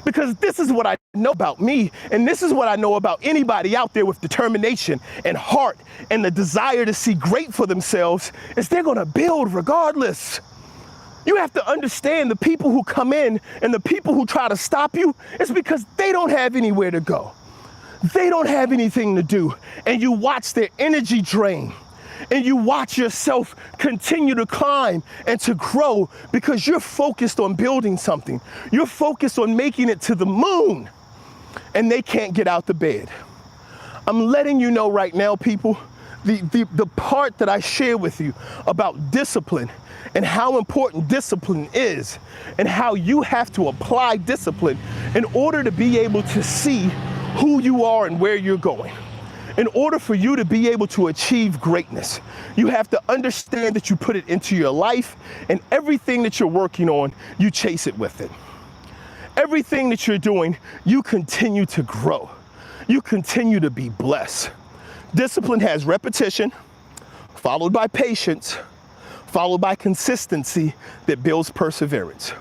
[SPEAKER 1] Because this is what I know about me, and this is what I know about anybody out there with determination and heart and the desire to see great for themselves, is they're gonna build regardless. You have to understand the people who come in and the people who try to stop you, it's because they don't have anywhere to go. They don't have anything to do, and you watch their energy drain. And you watch yourself continue to climb and to grow because you're focused on building something. You're focused on making it to the moon, and they can't get out the bed. I'm letting you know right now, people, the part that I share with you about discipline and how important discipline is and how you have to apply discipline in order to be able to see who you are and where you're going. In order for you to be able to achieve greatness, you have to understand that you put it into your life, and everything that you're working on, you chase it with it. Everything that you're doing, you continue to grow. You continue to be blessed. Discipline has repetition, followed by patience, followed by consistency that builds perseverance.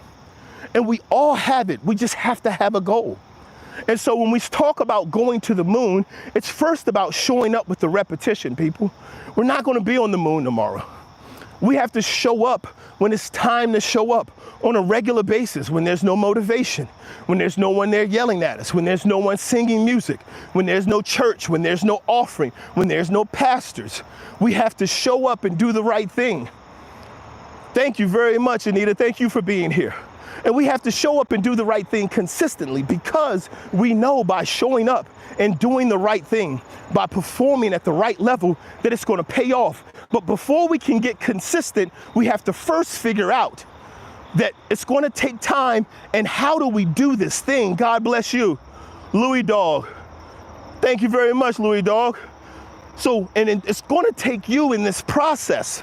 [SPEAKER 1] And we all have it. We just have to have a goal. And so when we talk about going to the moon, it's first about showing up with the repetition, people. We're not going to be on the moon tomorrow. We have to show up when it's time to show up on a regular basis, when there's no motivation, when there's no one there yelling at us, when there's no one singing music, when there's no church, when there's no offering, when there's no pastors. We have to show up and do the right thing. Thank you very much, Anita. Thank you for being here. And we have to show up and do the right thing consistently, because we know by showing up and doing the right thing, by performing at the right level, that it's going to pay off. But before we can get consistent, we have to first figure out that it's going to take time, and how do we do this thing? God bless you, Louis Dog. Thank you very much, Louis Dog. So, and it's going to take you in this process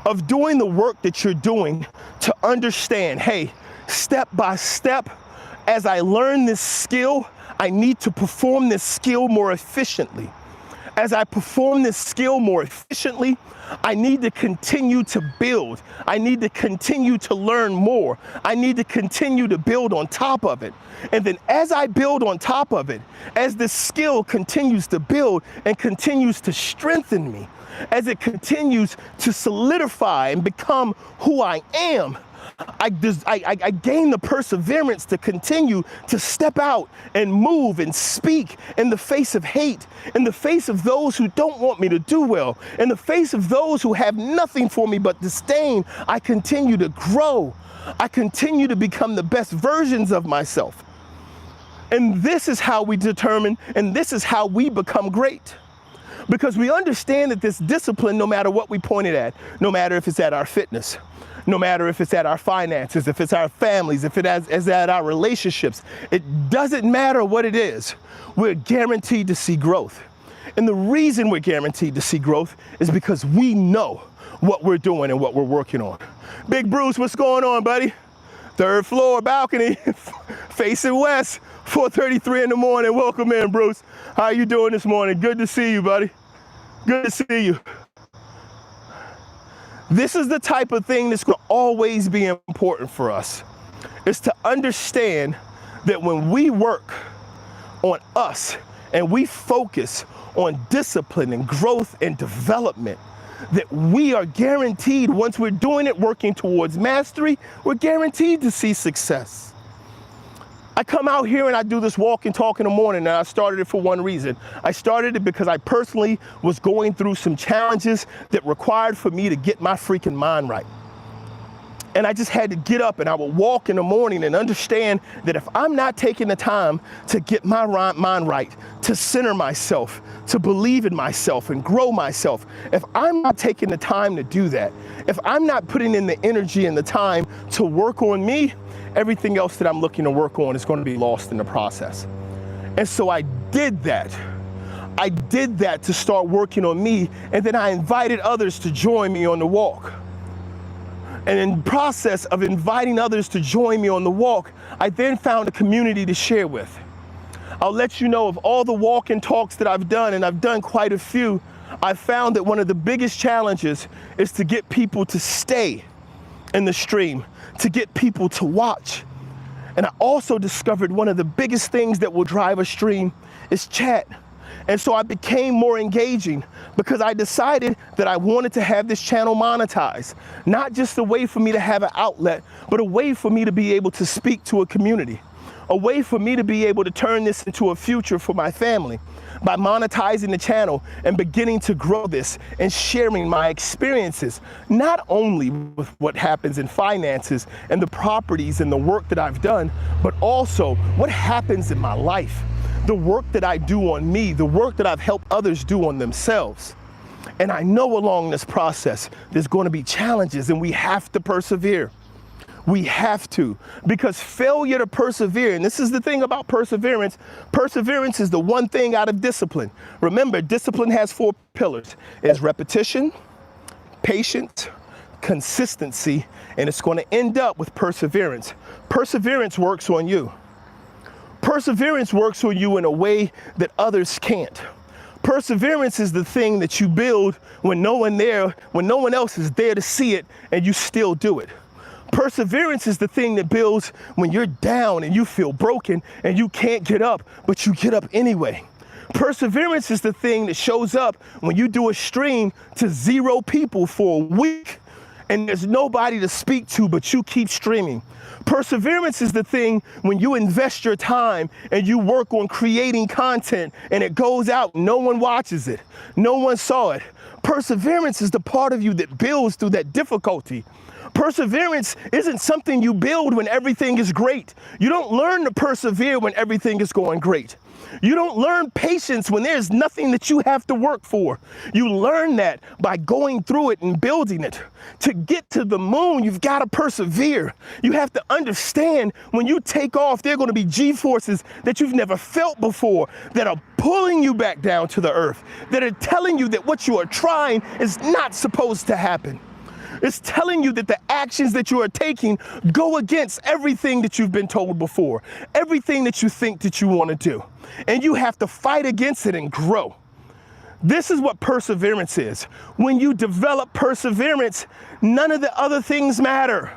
[SPEAKER 1] of doing the work that you're doing to understand, hey, step by step, as I learn this skill, I need to perform this skill more efficiently. As I perform this skill more efficiently, I need to continue to build. I need to continue to learn more. I need to continue to build on top of it. And then as I build on top of it, as this skill continues to build and continues to strengthen me, as it continues to solidify and become who I am, I gain the perseverance to continue to step out and move and speak in the face of hate, in the face of those who don't want me to do well, in the face of those who have nothing for me but disdain. I continue to grow. I continue to become the best versions of myself. And this is how we determine, and this is how we become great. Because we understand that this discipline, no matter what we point it at, no matter if it's at our fitness, no matter if it's at our finances, if it's our families, if it is at our relationships, it doesn't matter what it is, we're guaranteed to see growth. And the reason we're guaranteed to see growth is because we know what we're doing and what we're working on. Big Bruce, what's going on, buddy? Third floor balcony, facing west, 4:33 in the morning. Welcome in, Bruce. How are you doing this morning? Good to see you, buddy. Good to see you. This is the type of thing that's going to always be important for us, is to understand that when we work on us and we focus on discipline and growth and development, that we are guaranteed, once we're doing it, working towards mastery, we're guaranteed to see success. I come out here and I do this walk and talk in the morning, and I started it for one reason. I started it because I personally was going through some challenges that required for me to get my freaking mind right. And I just had to get up, and I would walk in the morning and understand that if I'm not taking the time to get my mind right, to center myself, to believe in myself and grow myself, if I'm not taking the time to do that, if I'm not putting in the energy and the time to work on me, everything else that I'm looking to work on is going to be lost in the process. And so I did that. I did that to start working on me, and then I invited others to join me on the walk. And in the process of inviting others to join me on the walk, I then found a community to share with. I'll let you know of all the walk and talks that I've done, and I've done quite a few. I found that one of the biggest challenges is to get people to stay in the stream, to get people to watch. And I also discovered one of the biggest things that will drive a stream is chat. And so I became more engaging because I decided that I wanted to have this channel monetized. Not just a way for me to have an outlet, but a way for me to be able to speak to a community. A way for me to be able to turn this into a future for my family by monetizing the channel and beginning to grow this and sharing my experiences, not only with what happens in finances and the properties and the work that I've done, but also what happens in my life. The work that I do on me, the work that I've helped others do on themselves. And I know along this process, there's going to be challenges, and we have to persevere. We have to, because failure to persevere, and this is the thing about perseverance, perseverance is the one thing out of discipline. Remember, discipline has 4 pillars. It's repetition, patience, consistency, and it's going to end up with perseverance. Perseverance works on you. Perseverance works on you in a way that others can't. Perseverance is the thing that you build when no one else is there to see it, and you still do it. Perseverance is the thing that builds when you're down and you feel broken and you can't get up, but you get up anyway. Perseverance is the thing that shows up when you do a stream to 0 people for a week and there's nobody to speak to, but you keep streaming. Perseverance is the thing when you invest your time and you work on creating content and it goes out, no one watches it, no one saw it. Perseverance is the part of you that builds through that difficulty. Perseverance isn't something you build when everything is great. You don't learn to persevere when everything is going great. You don't learn patience when there's nothing that you have to work for. You learn that by going through it and building it. To get to the moon, you've got to persevere. You have to understand when you take off, there are going to be G-forces that you've never felt before that are pulling you back down to the earth, that are telling you that what you are trying is not supposed to happen. It's telling you that the actions that you are taking go against everything that you've been told before, everything that you think that you want to do. And you have to fight against it and grow. This is what perseverance is. When you develop perseverance, none of the other things matter.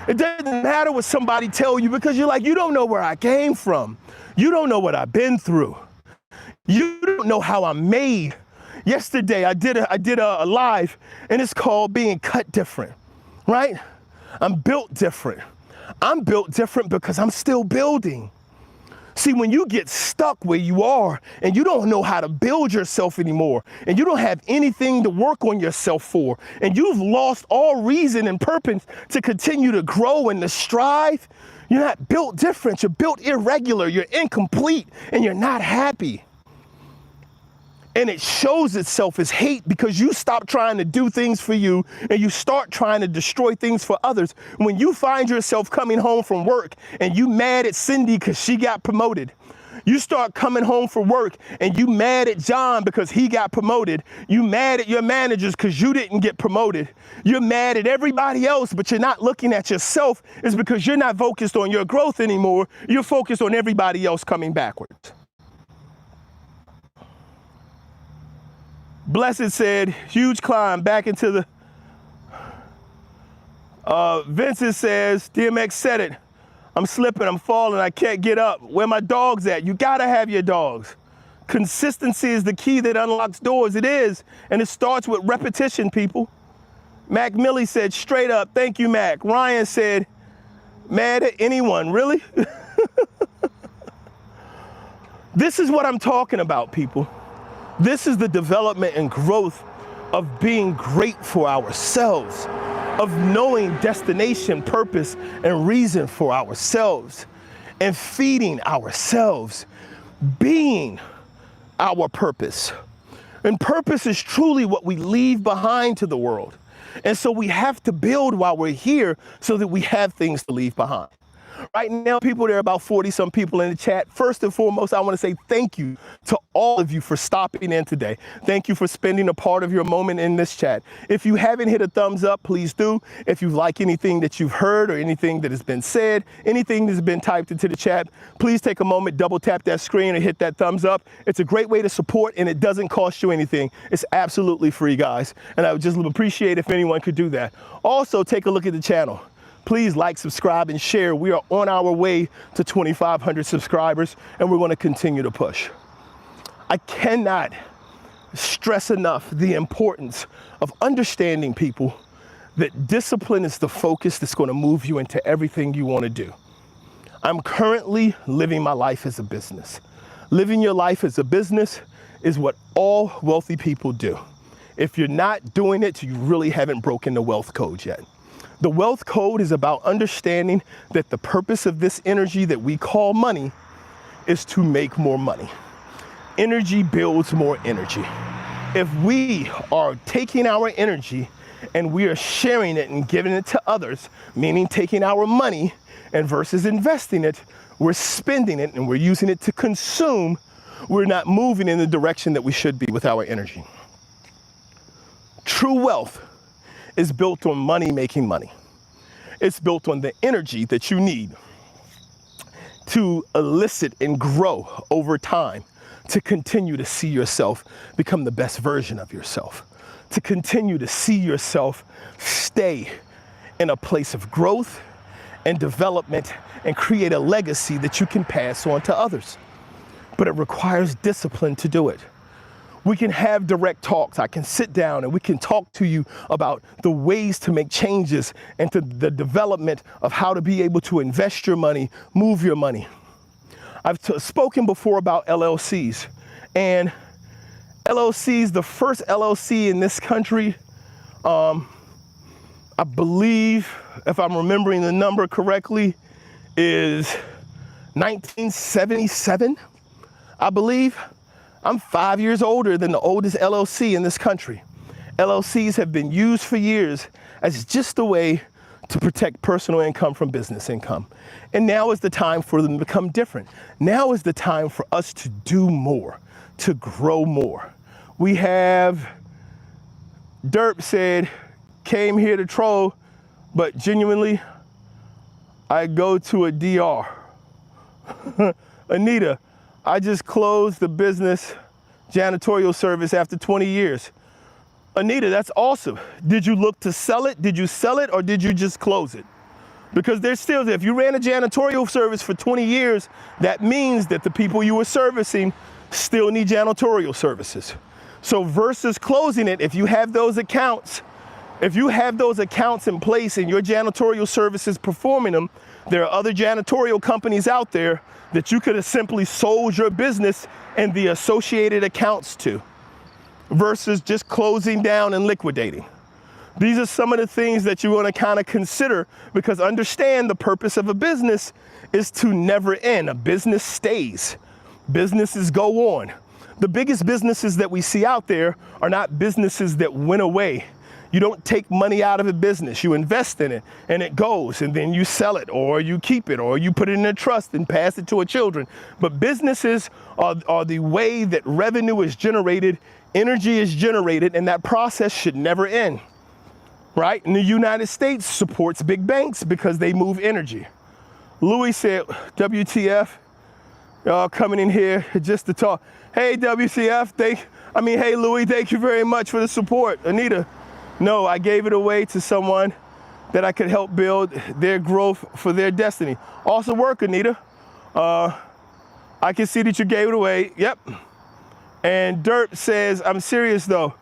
[SPEAKER 1] It doesn't matter what somebody tell you because you're like, you don't know where I came from. You don't know what I've been through. You don't know how I'm made. Yesterday, I did a live, and it's called Being Cut Different, right? I'm built different. I'm built different because I'm still building. See, when you get stuck where you are and you don't know how to build yourself anymore, and you don't have anything to work on yourself for, and you've lost all reason and purpose to continue to grow and to strive, you're not built different. You're built irregular. You're incomplete, and you're not happy. And it shows itself as hate because you stop trying to do things for you and you start trying to destroy things for others. When you find yourself coming home from work and you mad at Cindy because she got promoted, you start coming home from work and you mad at John because he got promoted. You mad at your managers because you didn't get promoted. You're mad at everybody else, but you're not looking at yourself. It's because you're not focused on your growth anymore. You're focused on everybody else coming backwards. Blessed said, huge climb back into the... Vincent says, DMX said it. I'm slipping, I'm falling, I can't get up. Where my dogs at? You gotta have your dogs. Consistency is the key that unlocks doors. It is, and it starts with repetition, people. Mac Millie said, straight up, thank you, Mac. Ryan said, mad at anyone, really? This is what I'm talking about, people. This is the development and growth of being great for ourselves, of knowing destination, purpose, and reason for ourselves, and feeding ourselves, being our purpose. And purpose is truly what we leave behind to the world. And so we have to build while we're here so that we have things to leave behind. Right now, people, there are about 40-some people in the chat. First and foremost, I want to say thank you to all of you for stopping in today. Thank you for spending a part of your moment in this chat. If you haven't hit a thumbs up, please do. If you like anything that you've heard or anything that has been said, anything that's been typed into the chat, please take a moment, double tap that screen and hit that thumbs up. It's a great way to support, and it doesn't cost you anything. It's absolutely free, guys. And I would just appreciate if anyone could do that. Also, take a look at the channel. Please like, subscribe, and share. We are on our way to 2,500 subscribers, and we're going to continue to push. I cannot stress enough the importance of understanding, people, that discipline is the focus that's going to move you into everything you want to do. I'm currently living my life as a business. Living your life as a business is what all wealthy people do. If you're not doing it, you really haven't broken the wealth code yet. The wealth code is about understanding that the purpose of this energy that we call money is to make more money. Energy builds more energy. If we are taking our energy and we are sharing it and giving it to others, meaning taking our money and versus investing it, we're spending it and we're using it to consume. We're not moving in the direction that we should be with our energy. True wealth is built on money making money. It's built on the energy that you need to elicit and grow over time, to continue to see yourself become the best version of yourself, to continue to see yourself stay in a place of growth and development and create a legacy that you can pass on to others. But it requires discipline to do it. We can have direct talks. I can sit down and we can talk to you about the ways to make changes and to the development of how to be able to invest your money, move your money. I've spoken before about LLCs, and LLCs, the first LLC in this country, I believe, if I'm remembering the number correctly, is 1977, I believe. I'm 5 years older than the oldest LLC in this country. LLCs have been used for years as just a way to protect personal income from business income. And now is the time for them to become different. Now is the time for us to do more, to grow more. We have, Derp said, came here to troll, but genuinely, I go to a DR. Anita, I just closed the business janitorial service after 20 years. Anita, that's awesome. Did you look to sell it? Did you sell it or did you just close it? Because there's still, if you ran a janitorial service for 20 years, that means that the people you were servicing still need janitorial services. So versus closing it, if you have those accounts in place and your janitorial service is performing them, there are other janitorial companies out there that you could have simply sold your business and the associated accounts to, versus just closing down and liquidating. These are some of the things that you want to kind of consider, because understand the purpose of a business is to never end. A business stays. Businesses go on. The biggest businesses that we see out there are not businesses that went away. You don't take money out of a business, you invest in it and it goes, and then you sell it or you keep it or you put it in a trust and pass it to your children. But businesses are the way that revenue is generated, energy is generated, and that process should never end, right? And the United States supports big banks because they move energy. Louis said, WTF, y'all coming in here just to talk. Hey, WTF, hey, Louis, thank you very much for the support. Anita, no, I gave it away to someone that I could help build their growth for their destiny. Awesome work, Anita. I can see that you gave it away. Yep. And Dirt says, I'm serious though.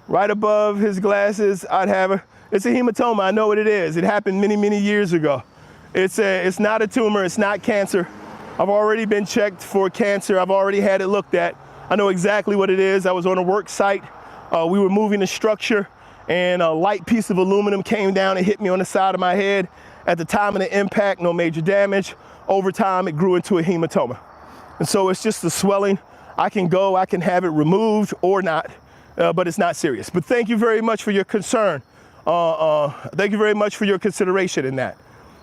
[SPEAKER 1] Right above his glasses, it's a hematoma. I know what it is. It happened many, many years ago. It's not a tumor. It's not cancer. I've already been checked for cancer. I've already had it looked at. I know exactly what it is. I was on a work site. We were moving a structure, and a light piece of aluminum came down and hit me on the side of my head. At the time of the impact, no major damage. Over time, it grew into a hematoma. And so it's just the swelling. I can have it removed or not, but it's not serious. But thank you very much for your concern. Thank you very much for your consideration in that.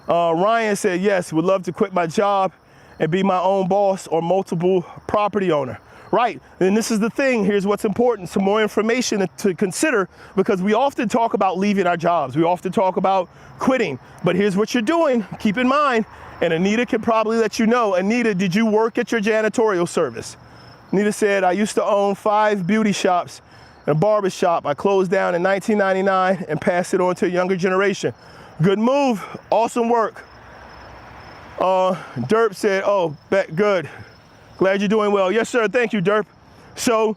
[SPEAKER 1] Ryan said, yes, would love to quit my job and be my own boss or multiple property owner. Right, and this is the thing, here's what's important, some more information to consider, because we often talk about leaving our jobs, we often talk about quitting, but here's what you're doing, keep in mind, and Anita can probably let you know. Anita, did you work at your janitorial service? Anita said, I used to own 5 beauty shops and a barber shop. I closed down in 1999 and passed it on to a younger generation. Good move, awesome work. Derp said, oh, good. Glad you're doing well. Yes, sir. Thank you, Derp. So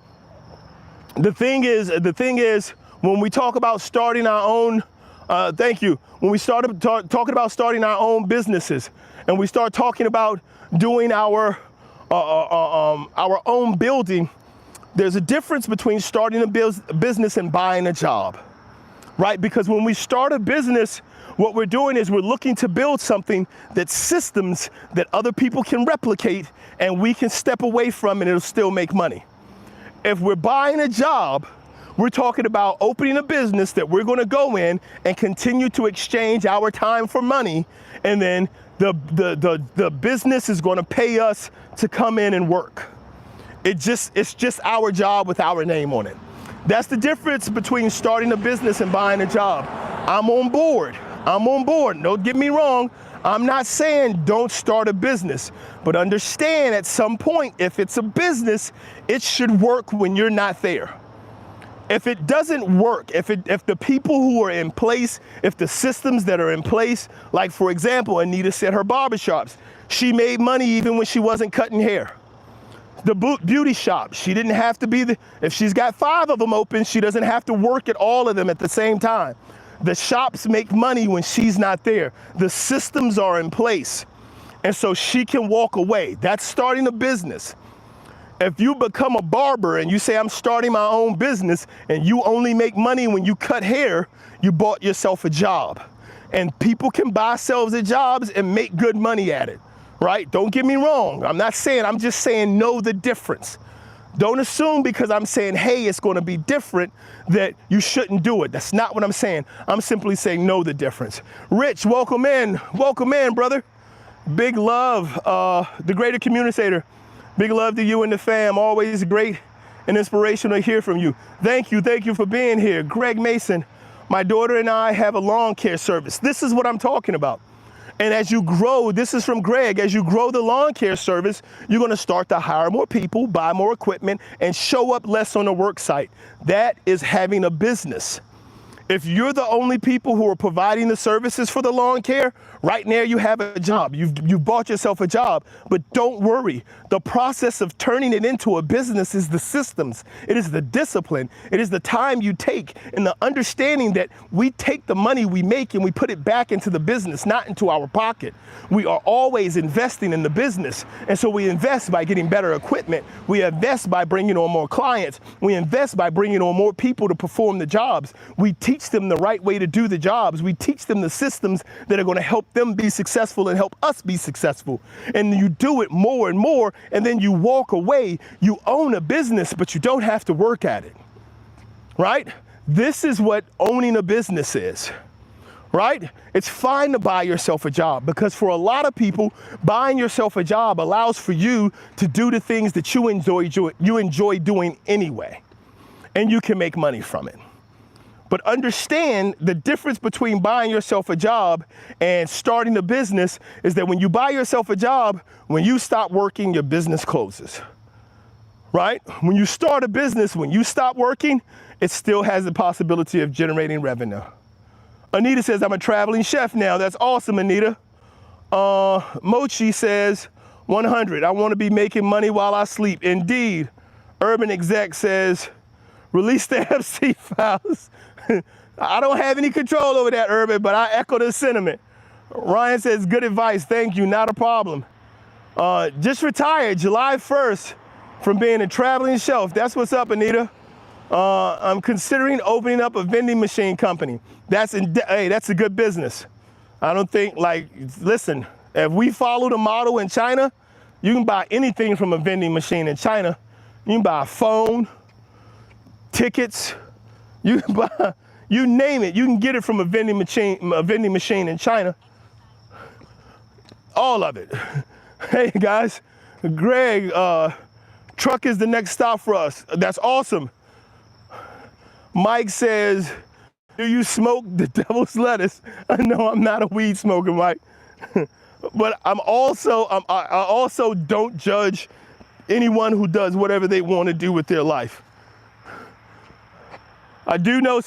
[SPEAKER 1] the thing is, when we talk about starting our own, when we start talking about starting our own businesses, and we start talking about doing our own building, there's a difference between starting a business and buying a job, right? Because when we start a business, what we're doing is we're looking to build something that's systems that other people can replicate and we can step away from, and it'll still make money. If we're buying a job, We're talking about opening a business that we're going to go in and continue to exchange our time for money, and then the business is going to pay us to come in and work. It's just our job with our name on it. That's the difference between starting a business and buying a job. I'm on board. Don't get me wrong. I'm not saying don't start a business, but understand at some point, if it's a business, it should work when you're not there. If it doesn't work, if the people who are in place, if the systems that are in place, like for example, Anita said her barbershops, she made money even when she wasn't cutting hair. The beauty shop, she didn't have to be if she's got 5 of them open, she doesn't have to work at all of them at the same time. The shops make money when she's not there. The systems are in place. And so she can walk away. That's starting a business. If you become a barber and you say, I'm starting my own business, and you only make money when you cut hair, you bought yourself a job. And people can buy themselves jobs and make good money at it, right? Don't get me wrong. I'm just saying know the difference. Don't assume because I'm saying, hey, it's going to be different, that you shouldn't do it. That's not what I'm saying. I'm simply saying know the difference. Rich, welcome in. Welcome in, brother. Big love, the greater communicator. Big love to you and the fam. Always great and inspirational to hear from you. Thank you for being here. Greg Mason, my daughter and I have a lawn care service. This is what I'm talking about. And as you grow, this is from Greg, as you grow the lawn care service, you're going to start to hire more people, buy more equipment, and show up less on the work site. That is having a business. If you're the only people who are providing the services for the lawn care, right now you have a job. You've bought yourself a job, but don't worry. The process of turning it into a business is the systems. It is the discipline. It is the time you take and the understanding that we take the money we make and we put it back into the business, not into our pocket. We are always investing in the business. And so we invest by getting better equipment. We invest by bringing on more clients. We invest by bringing on more people to perform the jobs. We teach them the right way to do the jobs. We teach them the systems that are going to help them be successful and help us be successful. And you do it more and more, and then you walk away. You own a business, but you don't have to work at it, right? This is what owning a business is, right? It's fine to buy yourself a job, because for a lot of people, buying yourself a job allows for you to do the things that you enjoy doing anyway, and you can make money from it. But understand the difference between buying yourself a job and starting a business is that when you buy yourself a job, when you stop working, your business closes, right? When you start a business, when you stop working, it still has the possibility of generating revenue. Anita says, I'm a traveling chef now. That's awesome, Anita. Mochi says, 100. I want to be making money while I sleep. Indeed. Urban Exec says, release the FC files. I don't have any control over that, Urban, but I echo the sentiment. Ryan says, good advice. Thank you. Not a problem. Just retired July 1st from being a traveling chef. That's what's up, Anita. I'm considering opening up a vending machine company. Hey, that's a good business. I don't think, listen, if we follow the model in China, you can buy anything from a vending machine in China. You can buy a phone, tickets, you can buy, you name it, you can get it from a vending machine in China. All of it. Hey guys, Greg, truck is the next stop for us. That's awesome. Mike says, do you smoke the devil's lettuce? I know I'm not a weed smoker, Mike. But I also don't judge anyone who does whatever they want to do with their life. I do know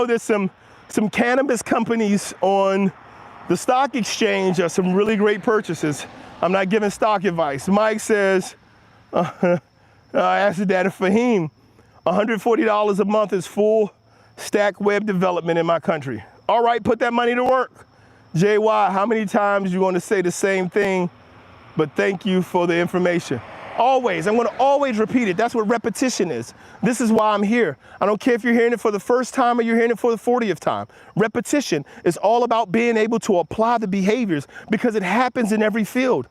[SPEAKER 1] there's some cannabis companies on the stock exchange are some really great purchases. I'm not giving stock advice. Mike says, I asked that of Fahim, $140 a month is full stack web development in my country. All right, put that money to work. JY, how many times you want to say the same thing, but thank you for the information? Always, I'm going to always repeat it. That's what repetition is. This is why I'm here. I don't care if you're hearing it for the first time or you're hearing it for the 40th time. Repetition is all about being able to apply the behaviors because it happens in every field.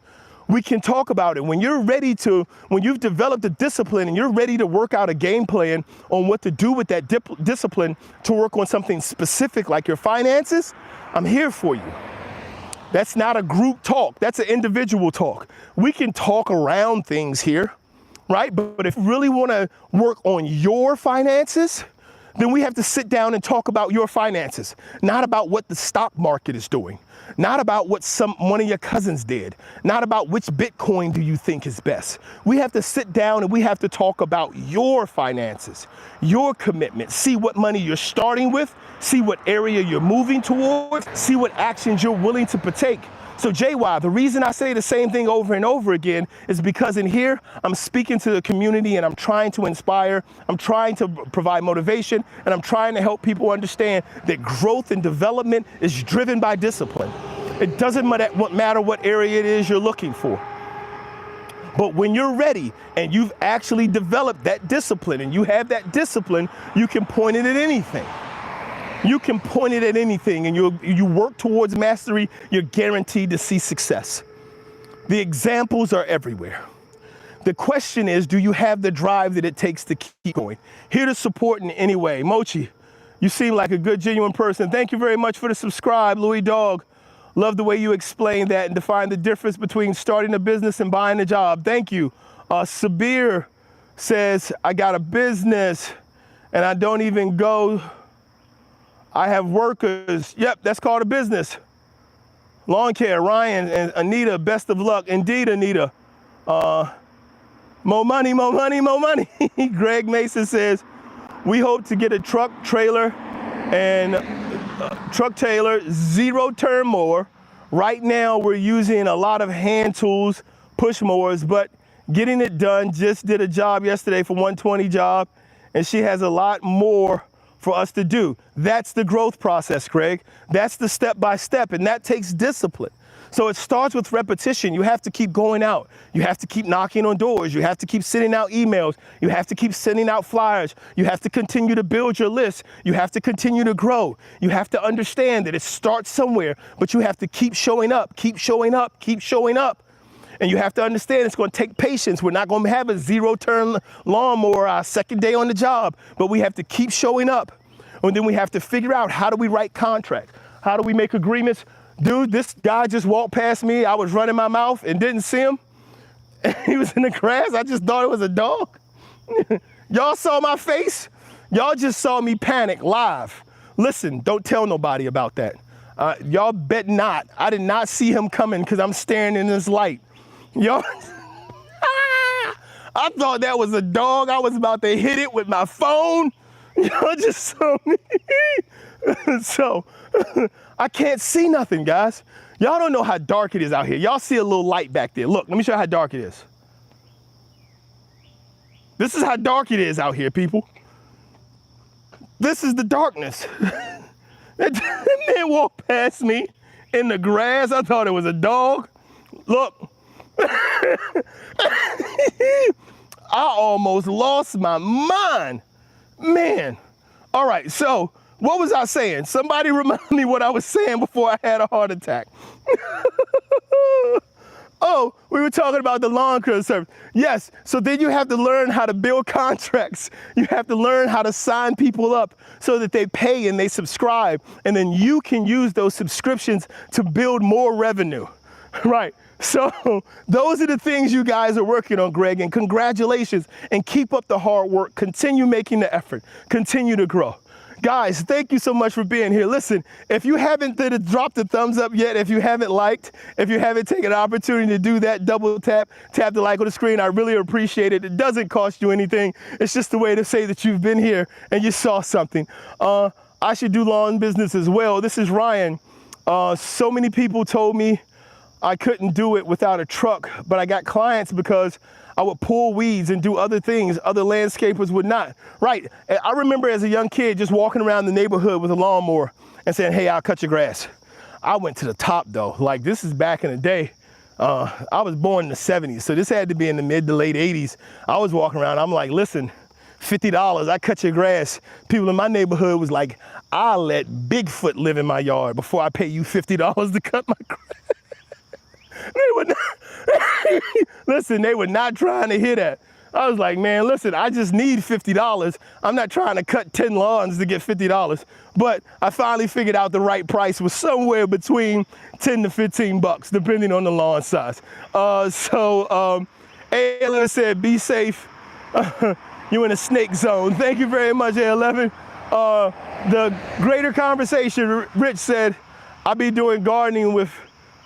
[SPEAKER 1] We can talk about it. When you've developed a discipline and you're ready to work out a game plan on what to do with that discipline to work on something specific like your finances, I'm here for you. That's not a group talk. That's an individual talk. We can talk around things here, right? But if you really want to work on your finances, then we have to sit down and talk about your finances, not about what the stock market is doing, not about what one of your cousins did, not about which Bitcoin do you think is best. We have to sit down and we have to talk about your finances, your commitment, see what money you're starting with, see what area you're moving towards, see what actions you're willing to partake. So JY, the reason I say the same thing over and over again is because in here, I'm speaking to the community and I'm trying to inspire, I'm trying to provide motivation, and I'm trying to help people understand that growth and development is driven by discipline. It doesn't matter what area it is you're looking for. But when you're ready and you've actually developed that discipline and you have that discipline, you can point it at anything. You can point it at anything and you work towards mastery, you're guaranteed to see success. The examples are everywhere. The question is, do you have the drive that it takes to keep going? Here to support in any way. Mochi, you seem like a good, genuine person. Thank you very much for the subscribe. Louis Dog, love the way you explain that and define the difference between starting a business and buying a job. Thank you. Sabir says, I got a business and I don't even go. I have workers. Yep, that's called a business. Lawn care, Ryan and Anita, best of luck. Indeed, Anita. More money, more money, more money. Greg Mason says, we hope to get a truck trailer, 0 turn mower. Right now, we're using a lot of hand tools, push mowers, but getting it done. Just did a job yesterday for 120 job, and she has a lot more for us to do. That's the growth process, Greg. That's the step-by-step, and that takes discipline. So it starts with repetition. You have to keep going out. You have to keep knocking on doors. You have to keep sending out emails. You have to keep sending out flyers. You have to continue to build your list. You have to continue to grow. You have to understand that it starts somewhere, but you have to keep showing up, keep showing up, keep showing up. And you have to understand it's going to take patience. We're not going to have a 0 turn lawnmower our second day on the job, but we have to keep showing up. And then we have to figure out, how do we write contracts? How do we make agreements? Dude, this guy just walked past me. I was running my mouth and didn't see him. He was in the grass. I just thought it was a dog. Y'all saw my face? Y'all just saw me panic live. Listen, don't tell nobody about that. Y'all bet not. I did not see him coming because I'm staring in this light. Y'all, I thought that was a dog. I was about to hit it with my phone. Y'all just saw me. So I can't see nothing, guys. Y'all don't know how dark it is out here. Y'all see a little light back there. Look, let me show you how dark it is. This is how dark it is out here, people. This is the darkness. That man walked past me in the grass. I thought it was a dog. Look. I almost lost my mind. Man. All right, so what was I saying? Somebody remind me what I was saying before I had a heart attack. Oh, we were talking about the lawn care service. Yes, so then you have to learn how to build contracts. You have to learn how to sign people up so that they pay and they subscribe. And then you can use those subscriptions to build more revenue, right? So those are the things you guys are working on, Greg, and congratulations, and keep up the hard work. Continue making the effort. Continue to grow. Guys, thank you so much for being here. Listen, if you haven't dropped the thumbs up yet, if you haven't liked, if you haven't taken an opportunity to do that, double tap the like on the screen. I really appreciate it. It doesn't cost you anything. It's just a way to say that you've been here and you saw something. I should do lawn business as well. This is Ryan. So many people told me I couldn't do it without a truck, but I got clients because I would pull weeds and do other things other landscapers would not. Right, I remember as a young kid just walking around the neighborhood with a lawnmower and saying, hey, I'll cut your grass. I went to the top though. Like, this is back in the day. I was born in the 70s, so this had to be in the mid to late 80s. I was walking around, I'm like, listen, $50, I cut your grass. People in my neighborhood was like, I'll let Bigfoot live in my yard before I pay you $50 to cut my grass. would not, listen, they were not trying to hear that. I was like, man, listen, I just need $50. I'm not trying to cut 10 lawns to get $50. But I finally figured out the right price was somewhere between 10 to 15 bucks, depending on the lawn size. A11 said, be safe. You're in a snake zone. Thank you very much, A11. The greater conversation, Rich said, I'll be doing gardening with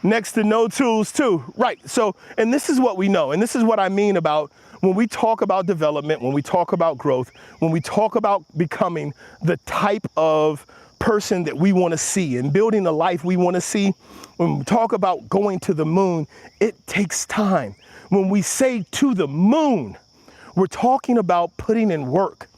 [SPEAKER 1] next to no tools too. Right, so, and this is what we know, and this is what I mean about when we talk about development, when we talk about growth, when we talk about becoming the type of person that we want to see and building the life we want to see. When we talk about going to the moon, it takes time. When we say to the moon, we're talking about putting in work.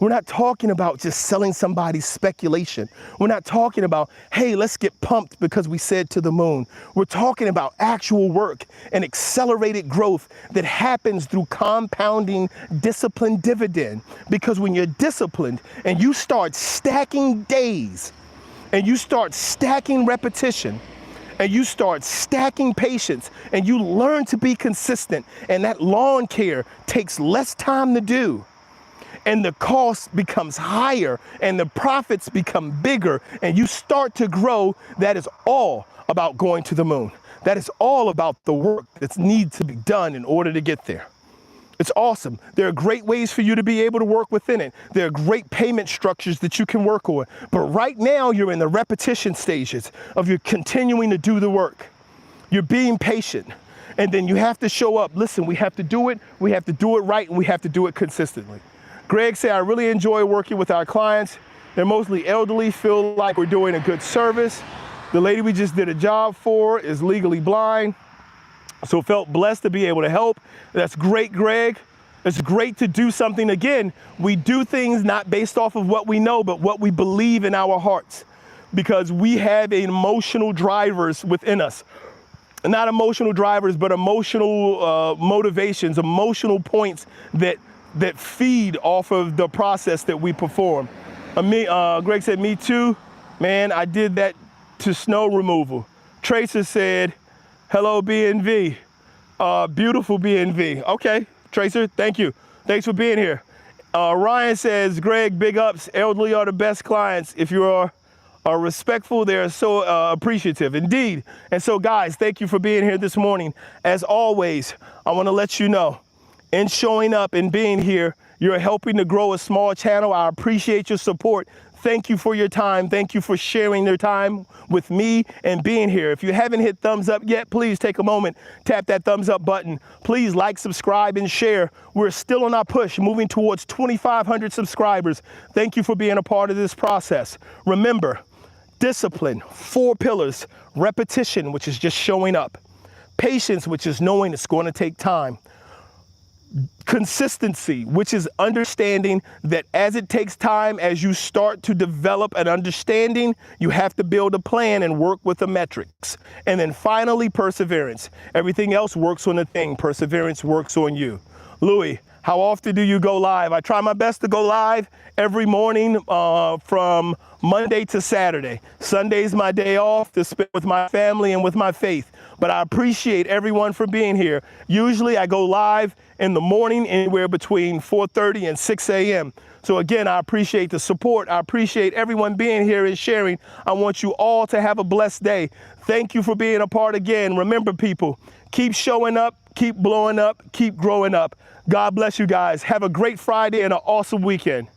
[SPEAKER 1] We're not talking about just selling somebody's speculation. We're not talking about, hey, let's get pumped because we said to the moon. We're talking about actual work and accelerated growth that happens through compounding discipline dividend. Because when you're disciplined and you start stacking days and you start stacking repetition and you start stacking patience and you learn to be consistent, and that lawn care takes less time to do, and the cost becomes higher and the profits become bigger and you start to grow, that is all about going to the moon. That is all about the work that needs to be done in order to get there. It's awesome. There are great ways for you to be able to work within it. There are great payment structures that you can work on. But right now you're in the repetition stages of you continuing to do the work. You're being patient. And then you have to show up. Listen, we have to do it right, and we have to do it consistently. Greg said, I really enjoy working with our clients. They're mostly elderly, feel like we're doing a good service. The lady we just did a job for is legally blind, so felt blessed to be able to help. That's great, Greg. It's great to do something. Again, we do things not based off of what we know, but what we believe in our hearts, because we have emotional drivers within us. Not emotional drivers, but emotional motivations, emotional points that feed off of the process that we perform. Greg said, me too. Man, I did that to snow removal. Tracer said, hello, BNV. Beautiful BNV. Okay, Tracer, thank you. Thanks for being here. Ryan says, Greg, big ups. Elderly are the best clients. If you are respectful, they're so appreciative. Indeed. And so, guys, thank you for being here this morning. As always, I want to let you know, in showing up and being here, you're helping to grow a small channel. I appreciate your support. Thank you for your time. Thank you for sharing your time with me and being here. If you haven't hit thumbs up yet, please take a moment, tap that thumbs up button. Please like, subscribe, and share. We're still on our push, moving towards 2,500 subscribers. Thank you for being a part of this process. Remember, discipline, 4 pillars. Repetition, which is just showing up. Patience, which is knowing it's going to take time. Consistency, which is understanding that as it takes time, as you start to develop an understanding, you have to build a plan and work with the metrics. And then finally, perseverance. Everything else works on the thing. Perseverance works on you. Louis, how often do you go live? I try my best to go live every morning from Monday to Saturday. Sunday's my day off to spend with my family and with my faith. But I appreciate everyone for being here. Usually I go live in the morning, anywhere between 4:30 and 6 a.m. So again, I appreciate the support. I appreciate everyone being here and sharing. I want you all to have a blessed day. Thank you for being a part again. Remember, people, keep showing up, keep blowing up, keep growing up. God bless you guys. Have a great Friday and an awesome weekend.